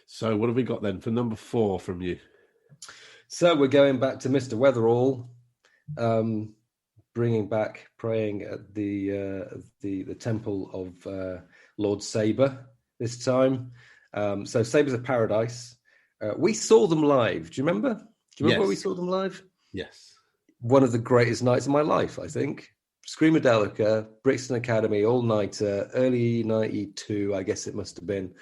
So what have we got then for number 4 from you? So we're going back to Mr. Weatherall, bringing back Praying at the temple of Lord Sabre this time. So Sabres of Paradise. We saw them live. Do you remember? Yes. Where we saw them live? Yes. One One of the greatest nights of my life, I think. Screamadelica, Brixton Academy, all-nighter, early 92, I guess it must have been.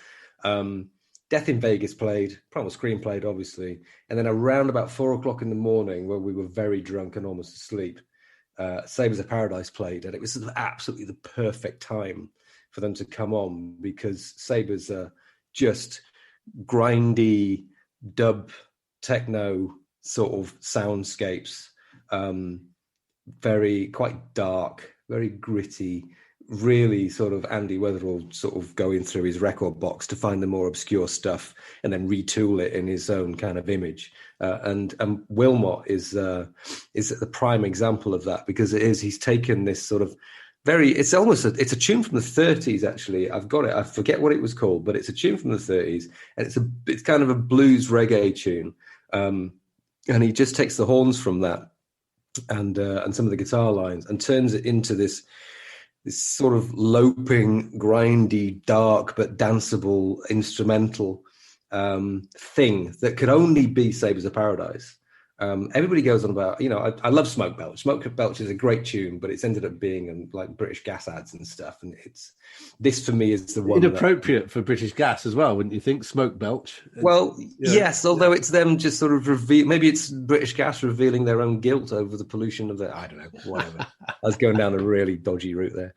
Death in Vegas played, Primal Scream played, obviously. And then around about 4 o'clock in the morning, when we were very drunk and almost asleep, Sabres of Paradise played. And it was absolutely the perfect time for them to come on, because Sabres are just grindy dub techno sort of soundscapes, very quite dark, very gritty, really sort of Andy Weatherall sort of going through his record box to find the more obscure stuff and then retool it in his own kind of image. And Wilmot is the prime example of that, because he's taken this sort of it's a tune from the 30s, actually. I've got it. I forget what it was called, but it's a tune from the 30s, and it's kind of a blues reggae tune. And he just takes the horns from that and some of the guitar lines and turns it into this sort of loping, grindy, dark but danceable instrumental thing that could only be Sabres of Paradise. Everybody goes on about, I love Smoke Belch. Smoke Belch is a great tune, but it's ended up being like British gas ads and stuff. And this for me is the one inappropriate for British gas as well, wouldn't you think? Smoke Belch. Well, yes, although it's them just sort of maybe it's British Gas revealing their own guilt over the pollution of I don't know, whatever. I was going down a really dodgy route there.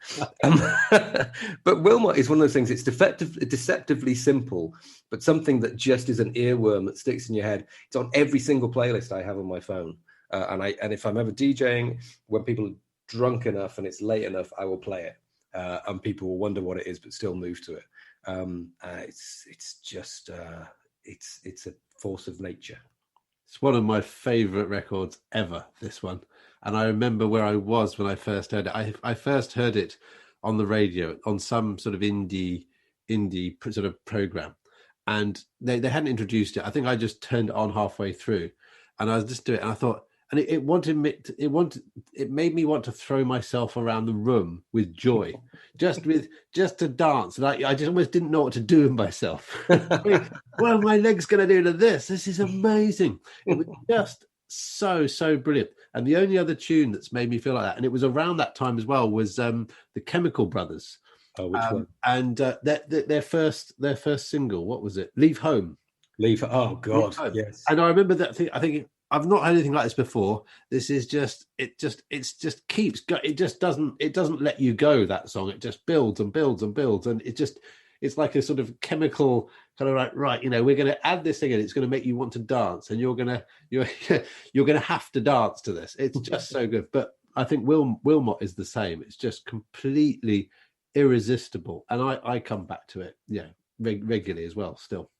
But Wilmot is one of those things. It's deceptively simple, but something that just is an earworm that sticks in your head. It's on every single playlist I have on my phone. And if I'm ever DJing, when people are drunk enough and it's late enough, I will play it. And people will wonder what it is, but still move to it. It's a force of nature. It's one of my favourite records ever, this one. And I remember where I was when I first heard it. I first heard it on the radio, on some sort of indie sort of program. And they hadn't introduced it. I think I just turned it on halfway through. And I was just doing it, and I thought, and it made me want to throw myself around the room with joy, just to dance. And I just almost didn't know what to do with myself. What are my legs going to do to this? This is amazing. It was just so brilliant. And the only other tune that's made me feel like that, and it was around that time as well, was the Chemical Brothers. Oh, which one? And their first single, what was it? Leave Home. Oh God, yes. And I remember that thing. I think I've not heard anything like this before. This is it just keeps going. It doesn't let you go. That song, it just builds and builds and builds, and it's like a sort of chemical kind of like, right, we're going to add this thing and it's going to make you want to dance, and you're going to have to dance to this. It's just so good. But I think Wilmot is the same. It's just completely irresistible, and I come back to it regularly as well still.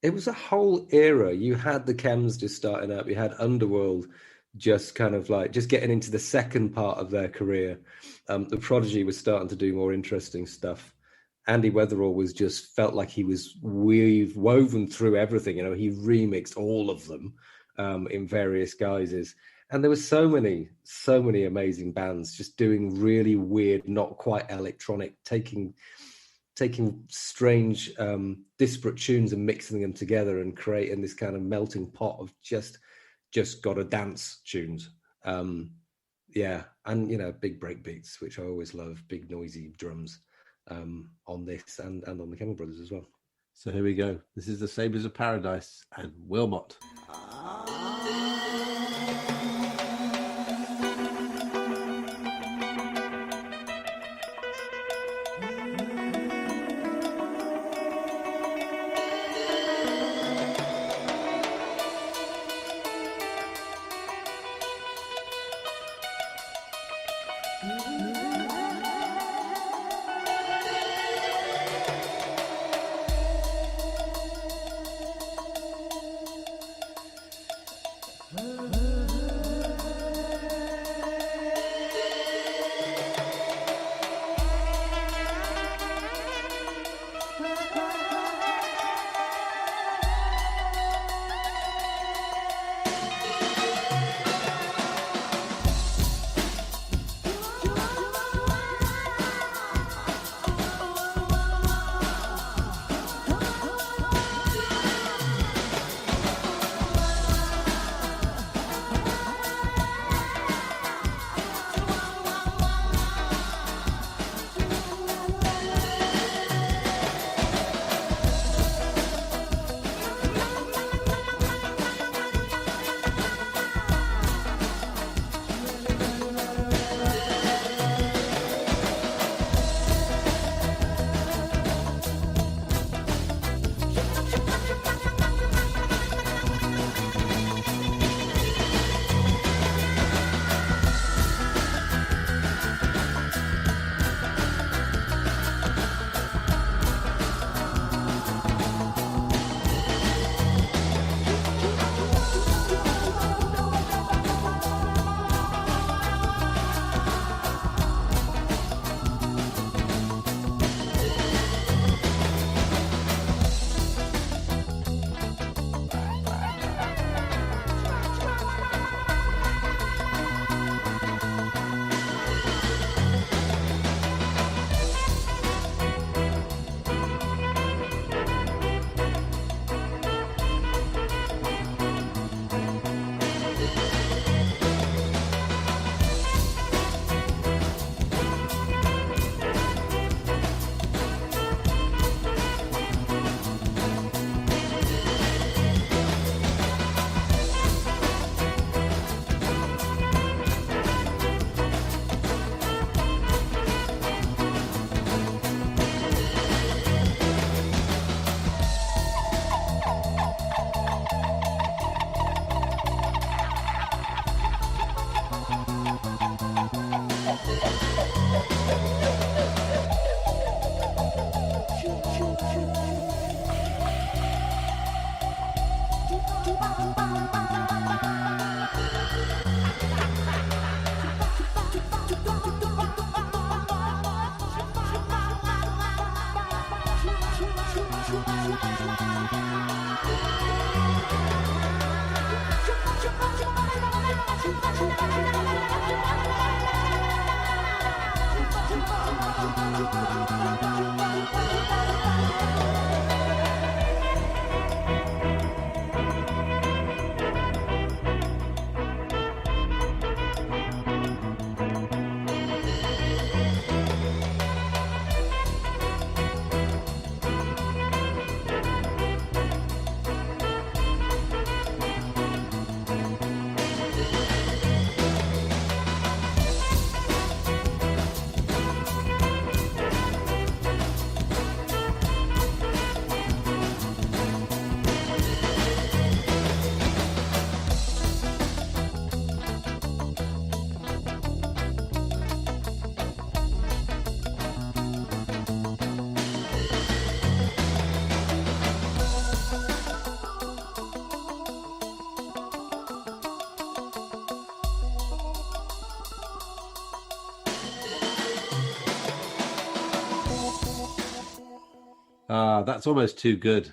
It was a whole era. You had the Chems just starting up. You had Underworld just kind of like just getting into the second part of their career. The Prodigy was starting to do more interesting stuff. Andy Weatherall was just felt like he was woven through everything. He remixed all of them in various guises. And there were so many amazing bands just doing really weird, not quite electronic, taking strange, disparate tunes and mixing them together and creating this kind of melting pot of just gotta dance tunes. And big break beats, which I always love, big noisy drums on this and on the Chemical Brothers as well. So here we go. This is the Sabres of Paradise and Wilmot. That's almost too good.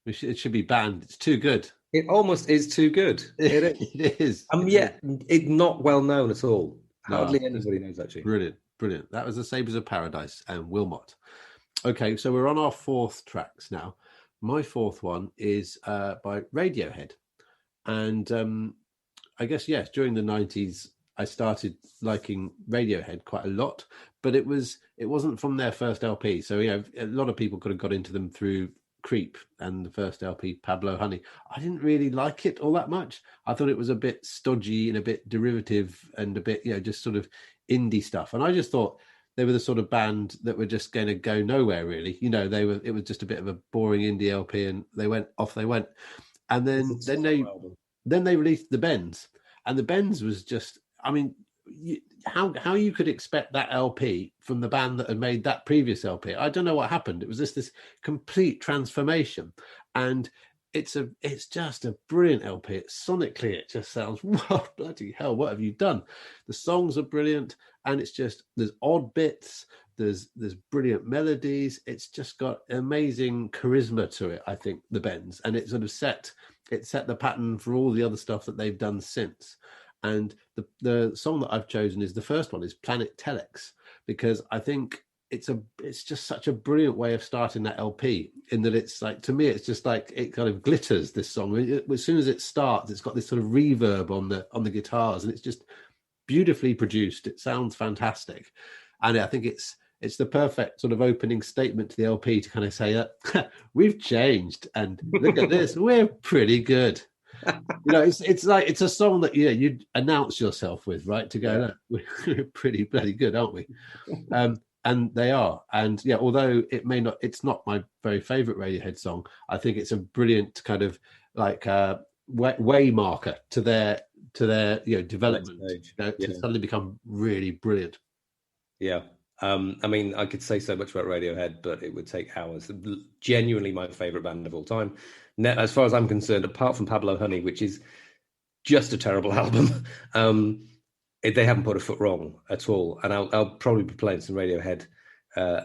It should be banned. It's too good. It almost is too good. It is. It is. Yet it's not well known at all. Hardly No, anybody knows, actually. Brilliant. That was the Sabres of Paradise and Wilmot. Okay, so we're on our fourth tracks now. My fourth one is by Radiohead. And I guess, yes, during the 90s, I started liking Radiohead quite a lot, but it wasn't from their first LP. So, you know, a lot of people could have got into them through Creep and the first LP, Pablo Honey. I didn't really like it all that much. I thought it was a bit stodgy and a bit derivative and a bit, you know, just sort of indie stuff. And I just thought they were the sort of band that were just going to go nowhere, really. You know, it was just a bit of a boring indie LP, and they went. And then they released the Bends, and the Bends was just, I mean, how you could expect that LP from the band that had made that previous LP? I don't know what happened. It was just this complete transformation, and it's just a brilliant LP. Sonically, it just sounds, wow, bloody hell, what have you done? The songs are brilliant, and it's just, there's odd bits, there's brilliant melodies. It's just got amazing charisma to it, I think, the Bends, and it sort of set the pattern for all the other stuff that they've done since. And the song that I've chosen is the first one, is Planet Telex, because I think it's just such a brilliant way of starting that LP, in that it's like, to me, it's just like, it kind of glitters, this song. As soon as it starts, it's got this sort of reverb on the guitars, and it's just beautifully produced. It sounds fantastic. And I think it's the perfect sort of opening statement to the LP to kind of say that we've changed, and look at this, we're pretty good. You know, it's like, it's a song that you'd announce yourself with, right? To go, look, we're pretty bloody good, aren't we? And they are. And yeah, although it's not my very favorite Radiohead song, I think it's a brilliant kind of like way marker to their development, to suddenly become really brilliant. Yeah. I mean, I could say so much about Radiohead, but it would take hours. Genuinely my favorite band of all time. As far as I'm concerned, apart from Pablo Honey, which is just a terrible album, they haven't put a foot wrong at all. And I'll probably be playing some Radiohead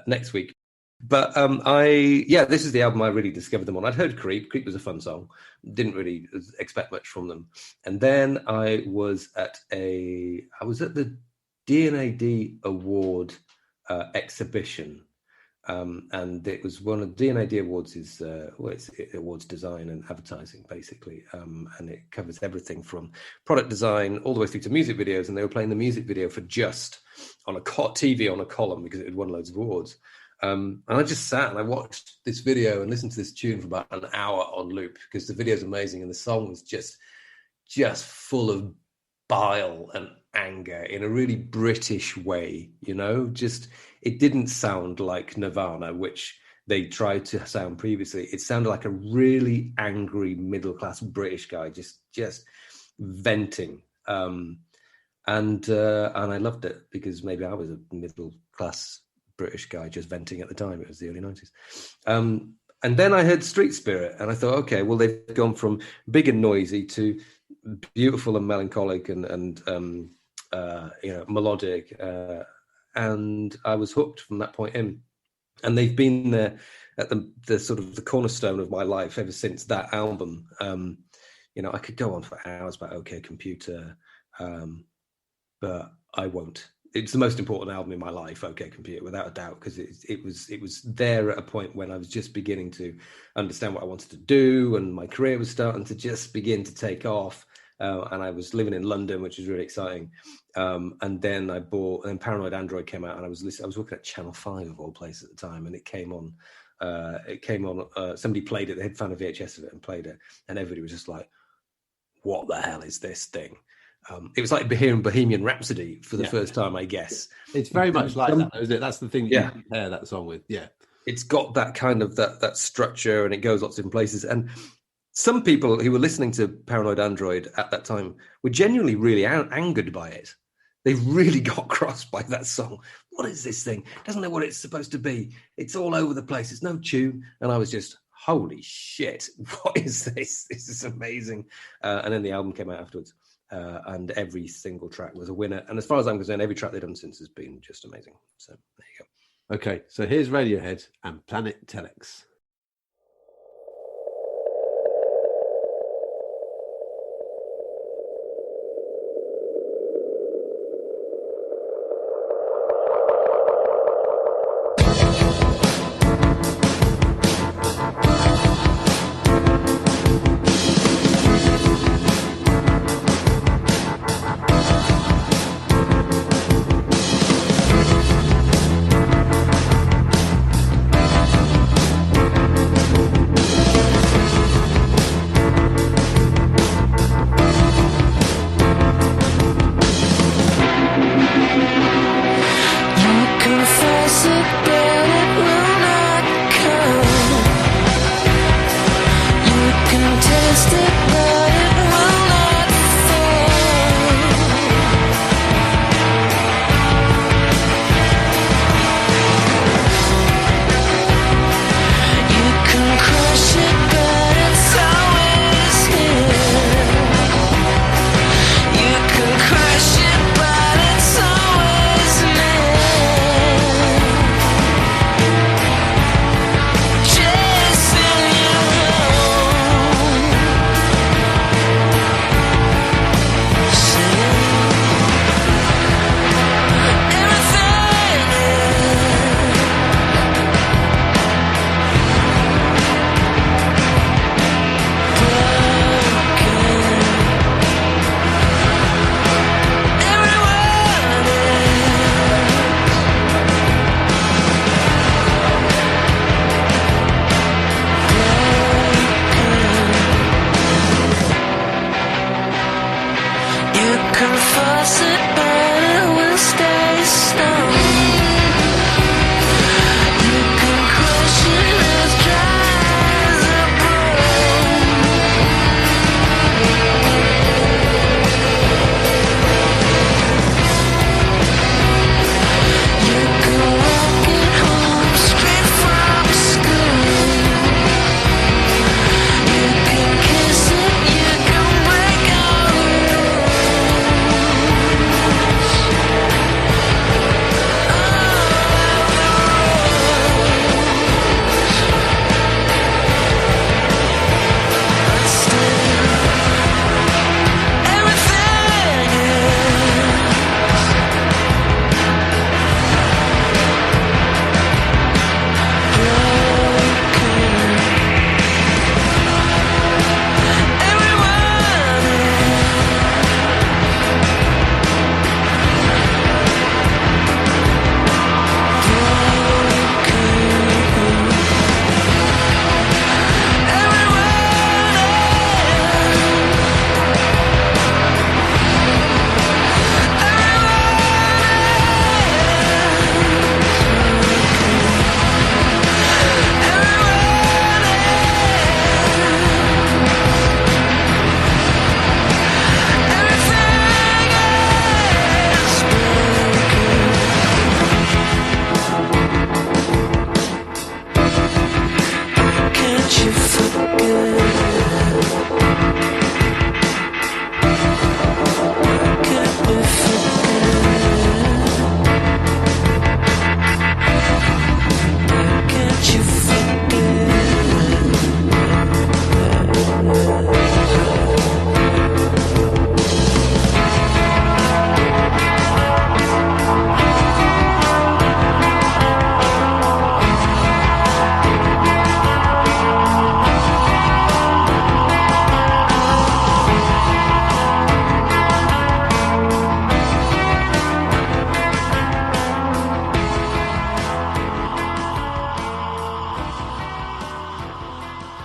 next week. But this is the album I really discovered them on. I'd heard Creep. Creep was a fun song. Didn't really expect much from them. And then I was at the D&AD Award exhibition, and it was one of the D&AD Awards is it's awards design and advertising, basically, and it covers everything from product design all the way through to music videos. And they were playing the music video for Just on a TV on a column, because it had won loads of awards. And I just sat and I watched this video and listened to this tune for about an hour on loop, because the video is amazing and the song was just full of bile and anger in a really British way, just, it didn't sound like Nirvana, which they tried to sound previously. It sounded like a really angry middle-class British guy just venting. And I loved it, because maybe I was a middle-class British guy just venting at the time. It was the early 90s. And then I heard Street Spirit, and I thought, okay, well, they've gone from big and noisy to beautiful and melancholic and melodic, and I was hooked from that point in. And they've been there at the sort of the cornerstone of my life ever since that album. You know, I could go on for hours about OK Computer, but I won't. It's the most important album in my life, OK Computer, without a doubt, because it was there at a point when I was just beginning to understand what I wanted to do, and my career was starting to just begin to take off. And I was living in London, which was really exciting. And then Paranoid Android came out, and I was working at Channel 5 of all places at the time, and it came on. Somebody played it. They had found a VHS of it and played it, and everybody was just like, "What the hell is this thing?" It was like hearing Bohemian Rhapsody for the first time, I guess. It's very much like that, isn't it? That's the thing you compare that song with. Yeah, it's got that kind of that structure, and it goes lots of different places. And some people who were listening to Paranoid Android at that time were genuinely really angered by it. They really got crossed by that song. What is this thing? Doesn't know what it's supposed to be. It's all over the place. It's no tune. And I was just, holy shit, what is this? This is amazing. And then the album came out afterwards. And every single track was a winner. And as far as I'm concerned, every track they've done since has been just amazing. So there you go. Okay, so here's Radiohead and Planet Telex.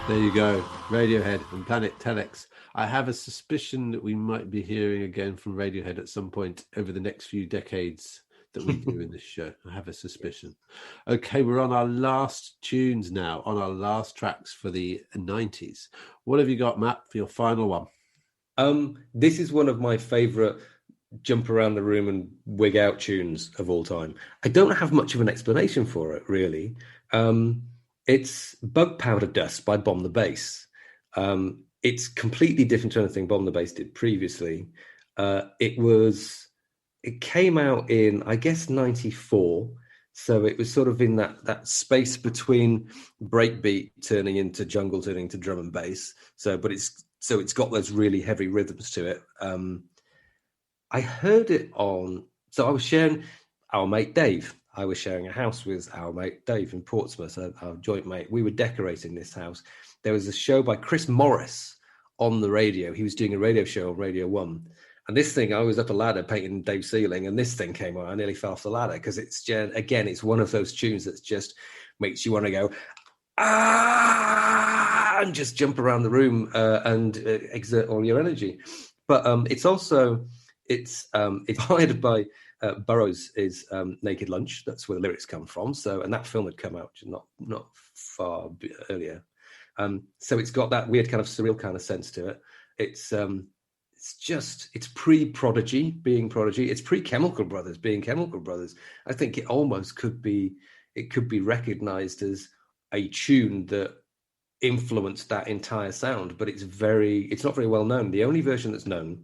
There you go, Radiohead and Planet Telex. I have a suspicion that we might be hearing again from Radiohead at some point over the next few decades that we do in this show. I have a suspicion. Okay, we're on our last tunes now, on our last tracks for the 90s. What have you got, Matt, for your final one? This is one of my favourite jump around the room and wig out tunes of all time. I don't have much of an explanation for it, really. It's Bug Powder Dust by Bomb the Bass. It's completely different to anything Bomb the Bass did previously. It came out in, I guess, 94. So it was sort of in that space between breakbeat turning into jungle, turning to drum and bass. It's got those really heavy rhythms to it. I heard it on, so I was sharing our mate Dave. I was sharing a house with our mate Dave in Portsmouth, our joint mate. We were decorating this house. There was a show by Chris Morris on the radio. He was doing a radio show on Radio 1. And this thing, I was up a ladder painting Dave's ceiling, and this thing came on. I nearly fell off the ladder because it's one of those tunes that just makes you want to go, ah, and just jump around the room and exert all your energy. But it's inspired by Burroughs' Naked Lunch. That's where the lyrics come from. And that film had come out not far earlier. So it's got that weird kind of surreal kind of sense to it. It's pre-Prodigy being Prodigy. It's pre-Chemical Brothers being Chemical Brothers. I think it almost could be recognized as a tune that influenced that entire sound, but it's not very well known. The only version that's known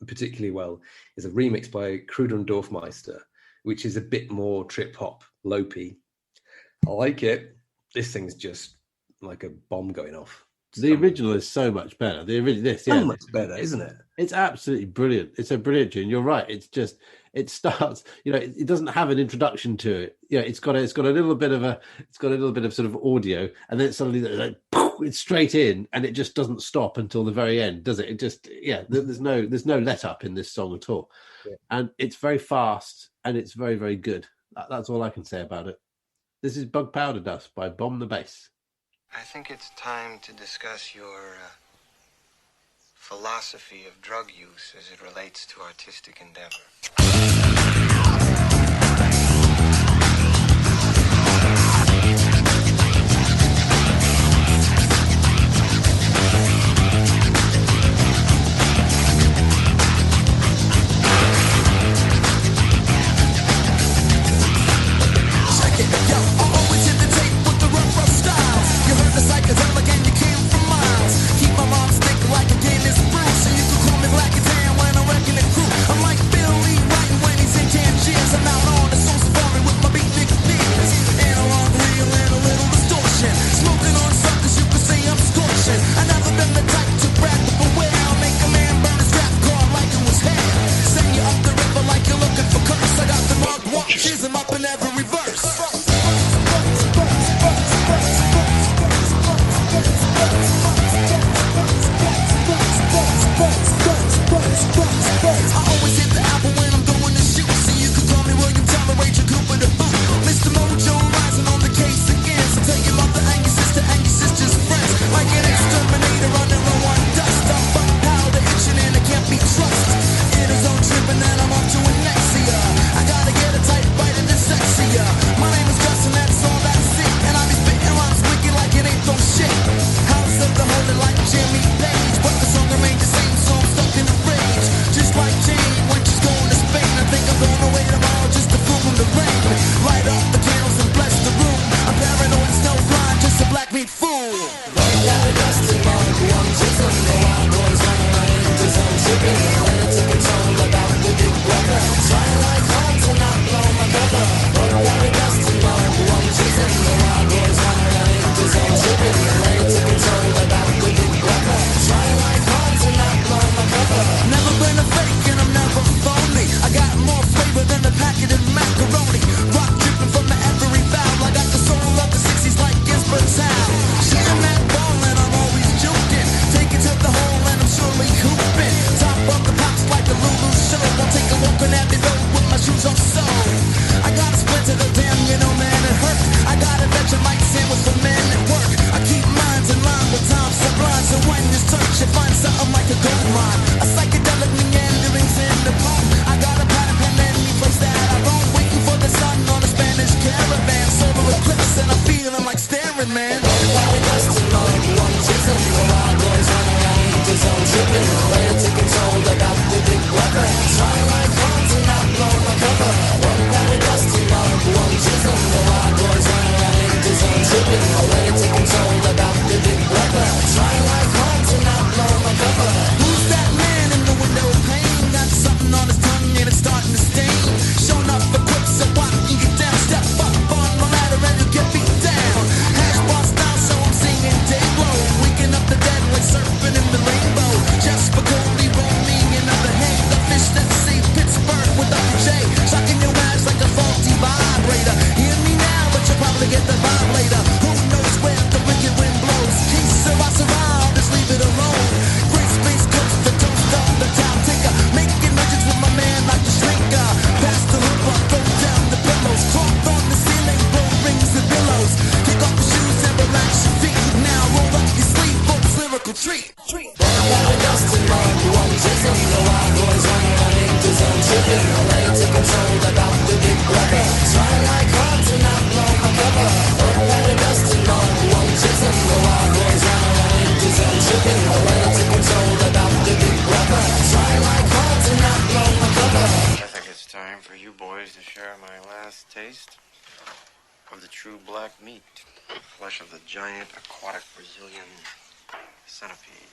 particularly well is a remix by Kruder and Dorfmeister, which is a bit more trip hop, lopey. I like it. This thing's just like a bomb going off. The original is so much better. So much better, isn't it? It's absolutely brilliant. It's a brilliant tune. You're right. It's just, it starts, it doesn't have an introduction to it. It's got a little bit of sort of audio, and then it's suddenly like, it's straight in, and it just doesn't stop until the very end, does it? It just, there's no let up in this song at all. Yeah. And it's very fast, and it's very, very good. That's all I can say about it. This is Bug Powder Dust by Bomb the Bass. I think it's time to discuss your philosophy of drug use as it relates to artistic endeavor. Like a damn when I'm wrecking the crew. I'm like Bill Lee, right when he's in pleased to share my last taste of the true black meat, flesh of the giant aquatic Brazilian centipede.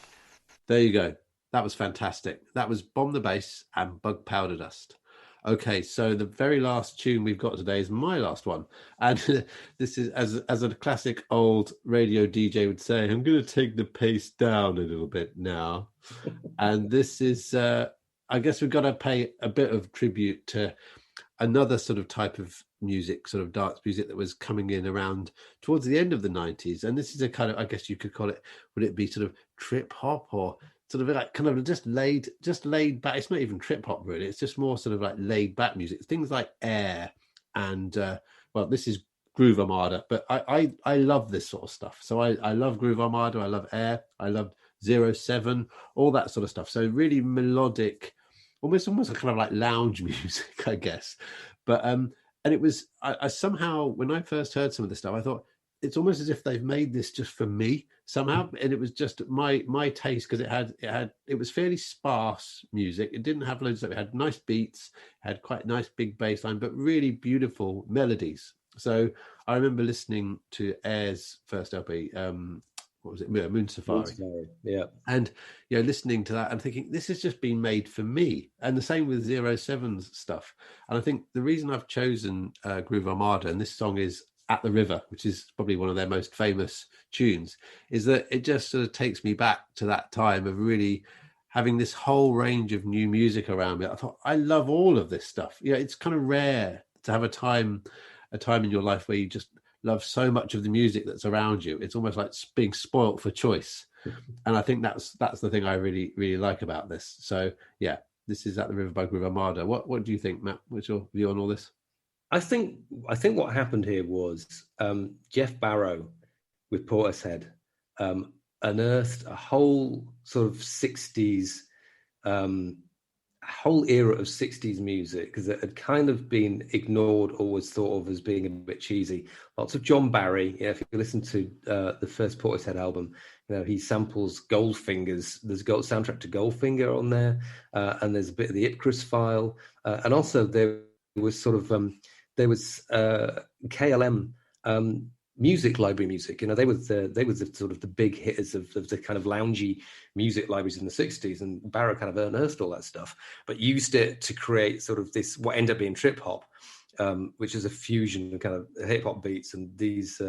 There you go. That was fantastic. That was Bomb the Bass and Bug Powder Dust. Okay, so the very last tune we've got today is my last one. And this is, as a classic old radio DJ would say, I'm going to take the pace down a little bit now. And this is, I guess we've got to pay a bit of tribute to another sort of type of music, sort of dance music that was coming in around towards the end of the 90s. And this is a kind of, I guess you could call it, would it be sort of trip hop or sort of like kind of just laid back? It's not even trip hop really. It's just more sort of like laid back music. Things like Air and, well, this is Groove Armada, but I love this sort of stuff. So I love Groove Armada. I love Air. I love 07, all that sort of stuff. So really melodic, almost a kind of like lounge music, I guess. But and it was I somehow, when I first heard some of this stuff, I thought it's almost as if they've made this just for me somehow, and it was just my taste, because it was fairly sparse music. It didn't have loads of, it had nice beats, had quite nice big bass line, but really beautiful melodies. So I remember listening to Air's first LP, what was it? Moon Safari. Yeah. And, listening to that and thinking, this has just been made for me. And the same with 07's stuff. And I think the reason I've chosen Groove Armada, and this song is At the River, which is probably one of their most famous tunes, is that it just sort of takes me back to that time of really having this whole range of new music around me. I thought, I love all of this stuff. It's kind of rare to have a time in your life where you just love so much of the music that's around you. It's almost like being spoilt for choice. And I think that's the thing I really, really like about this. So yeah, this is At the River by Groove Armada. What do you think, Matt? What's your view on all this? I think what happened here was Jeff Barrow with Portishead unearthed a whole sort of 60s, whole era of 60s music, because it had kind of been ignored or was thought of as being a bit cheesy. Lots of John Barry. If you listen to the first Portishead album, he samples Goldfinger's. There's a soundtrack to Goldfinger on there, and there's a bit of the Ipcris file, and also there was sort of KLM music library music. They were the sort of the big hitters of the kind of loungy music libraries in the 60s, and Barrow kind of unearthed all that stuff, but used it to create sort of this, what ended up being trip hop, which is a fusion of kind of hip hop beats and these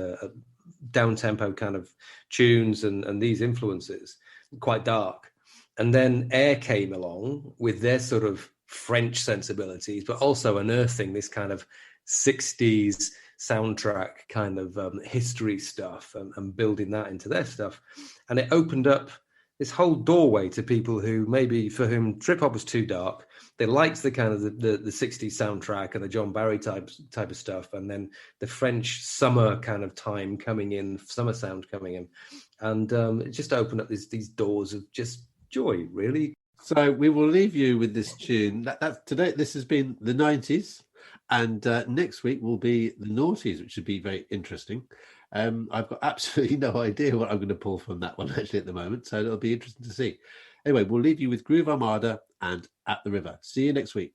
down tempo kind of tunes and these influences, quite dark. And then Air came along with their sort of French sensibilities, but also unearthing this kind of 60s soundtrack kind of history stuff and building that into their stuff. And it opened up this whole doorway to people who maybe, for whom trip hop was too dark. They liked the kind of the 60s soundtrack and the John Barry type of stuff, and then the French summer kind of time coming in, summer sound coming in, and it just opened up these doors of just joy, really. So we will leave you with this tune. That's today. This has been the 90s. And next week will be the noughties, which should be very interesting. I've got absolutely no idea what I'm going to pull from that one actually at the moment, so it'll be interesting to see. Anyway, we'll leave you with Groove Armada and At the River. See you next week.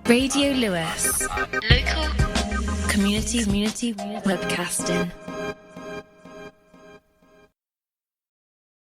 Radio Lewes. Local community webcasting.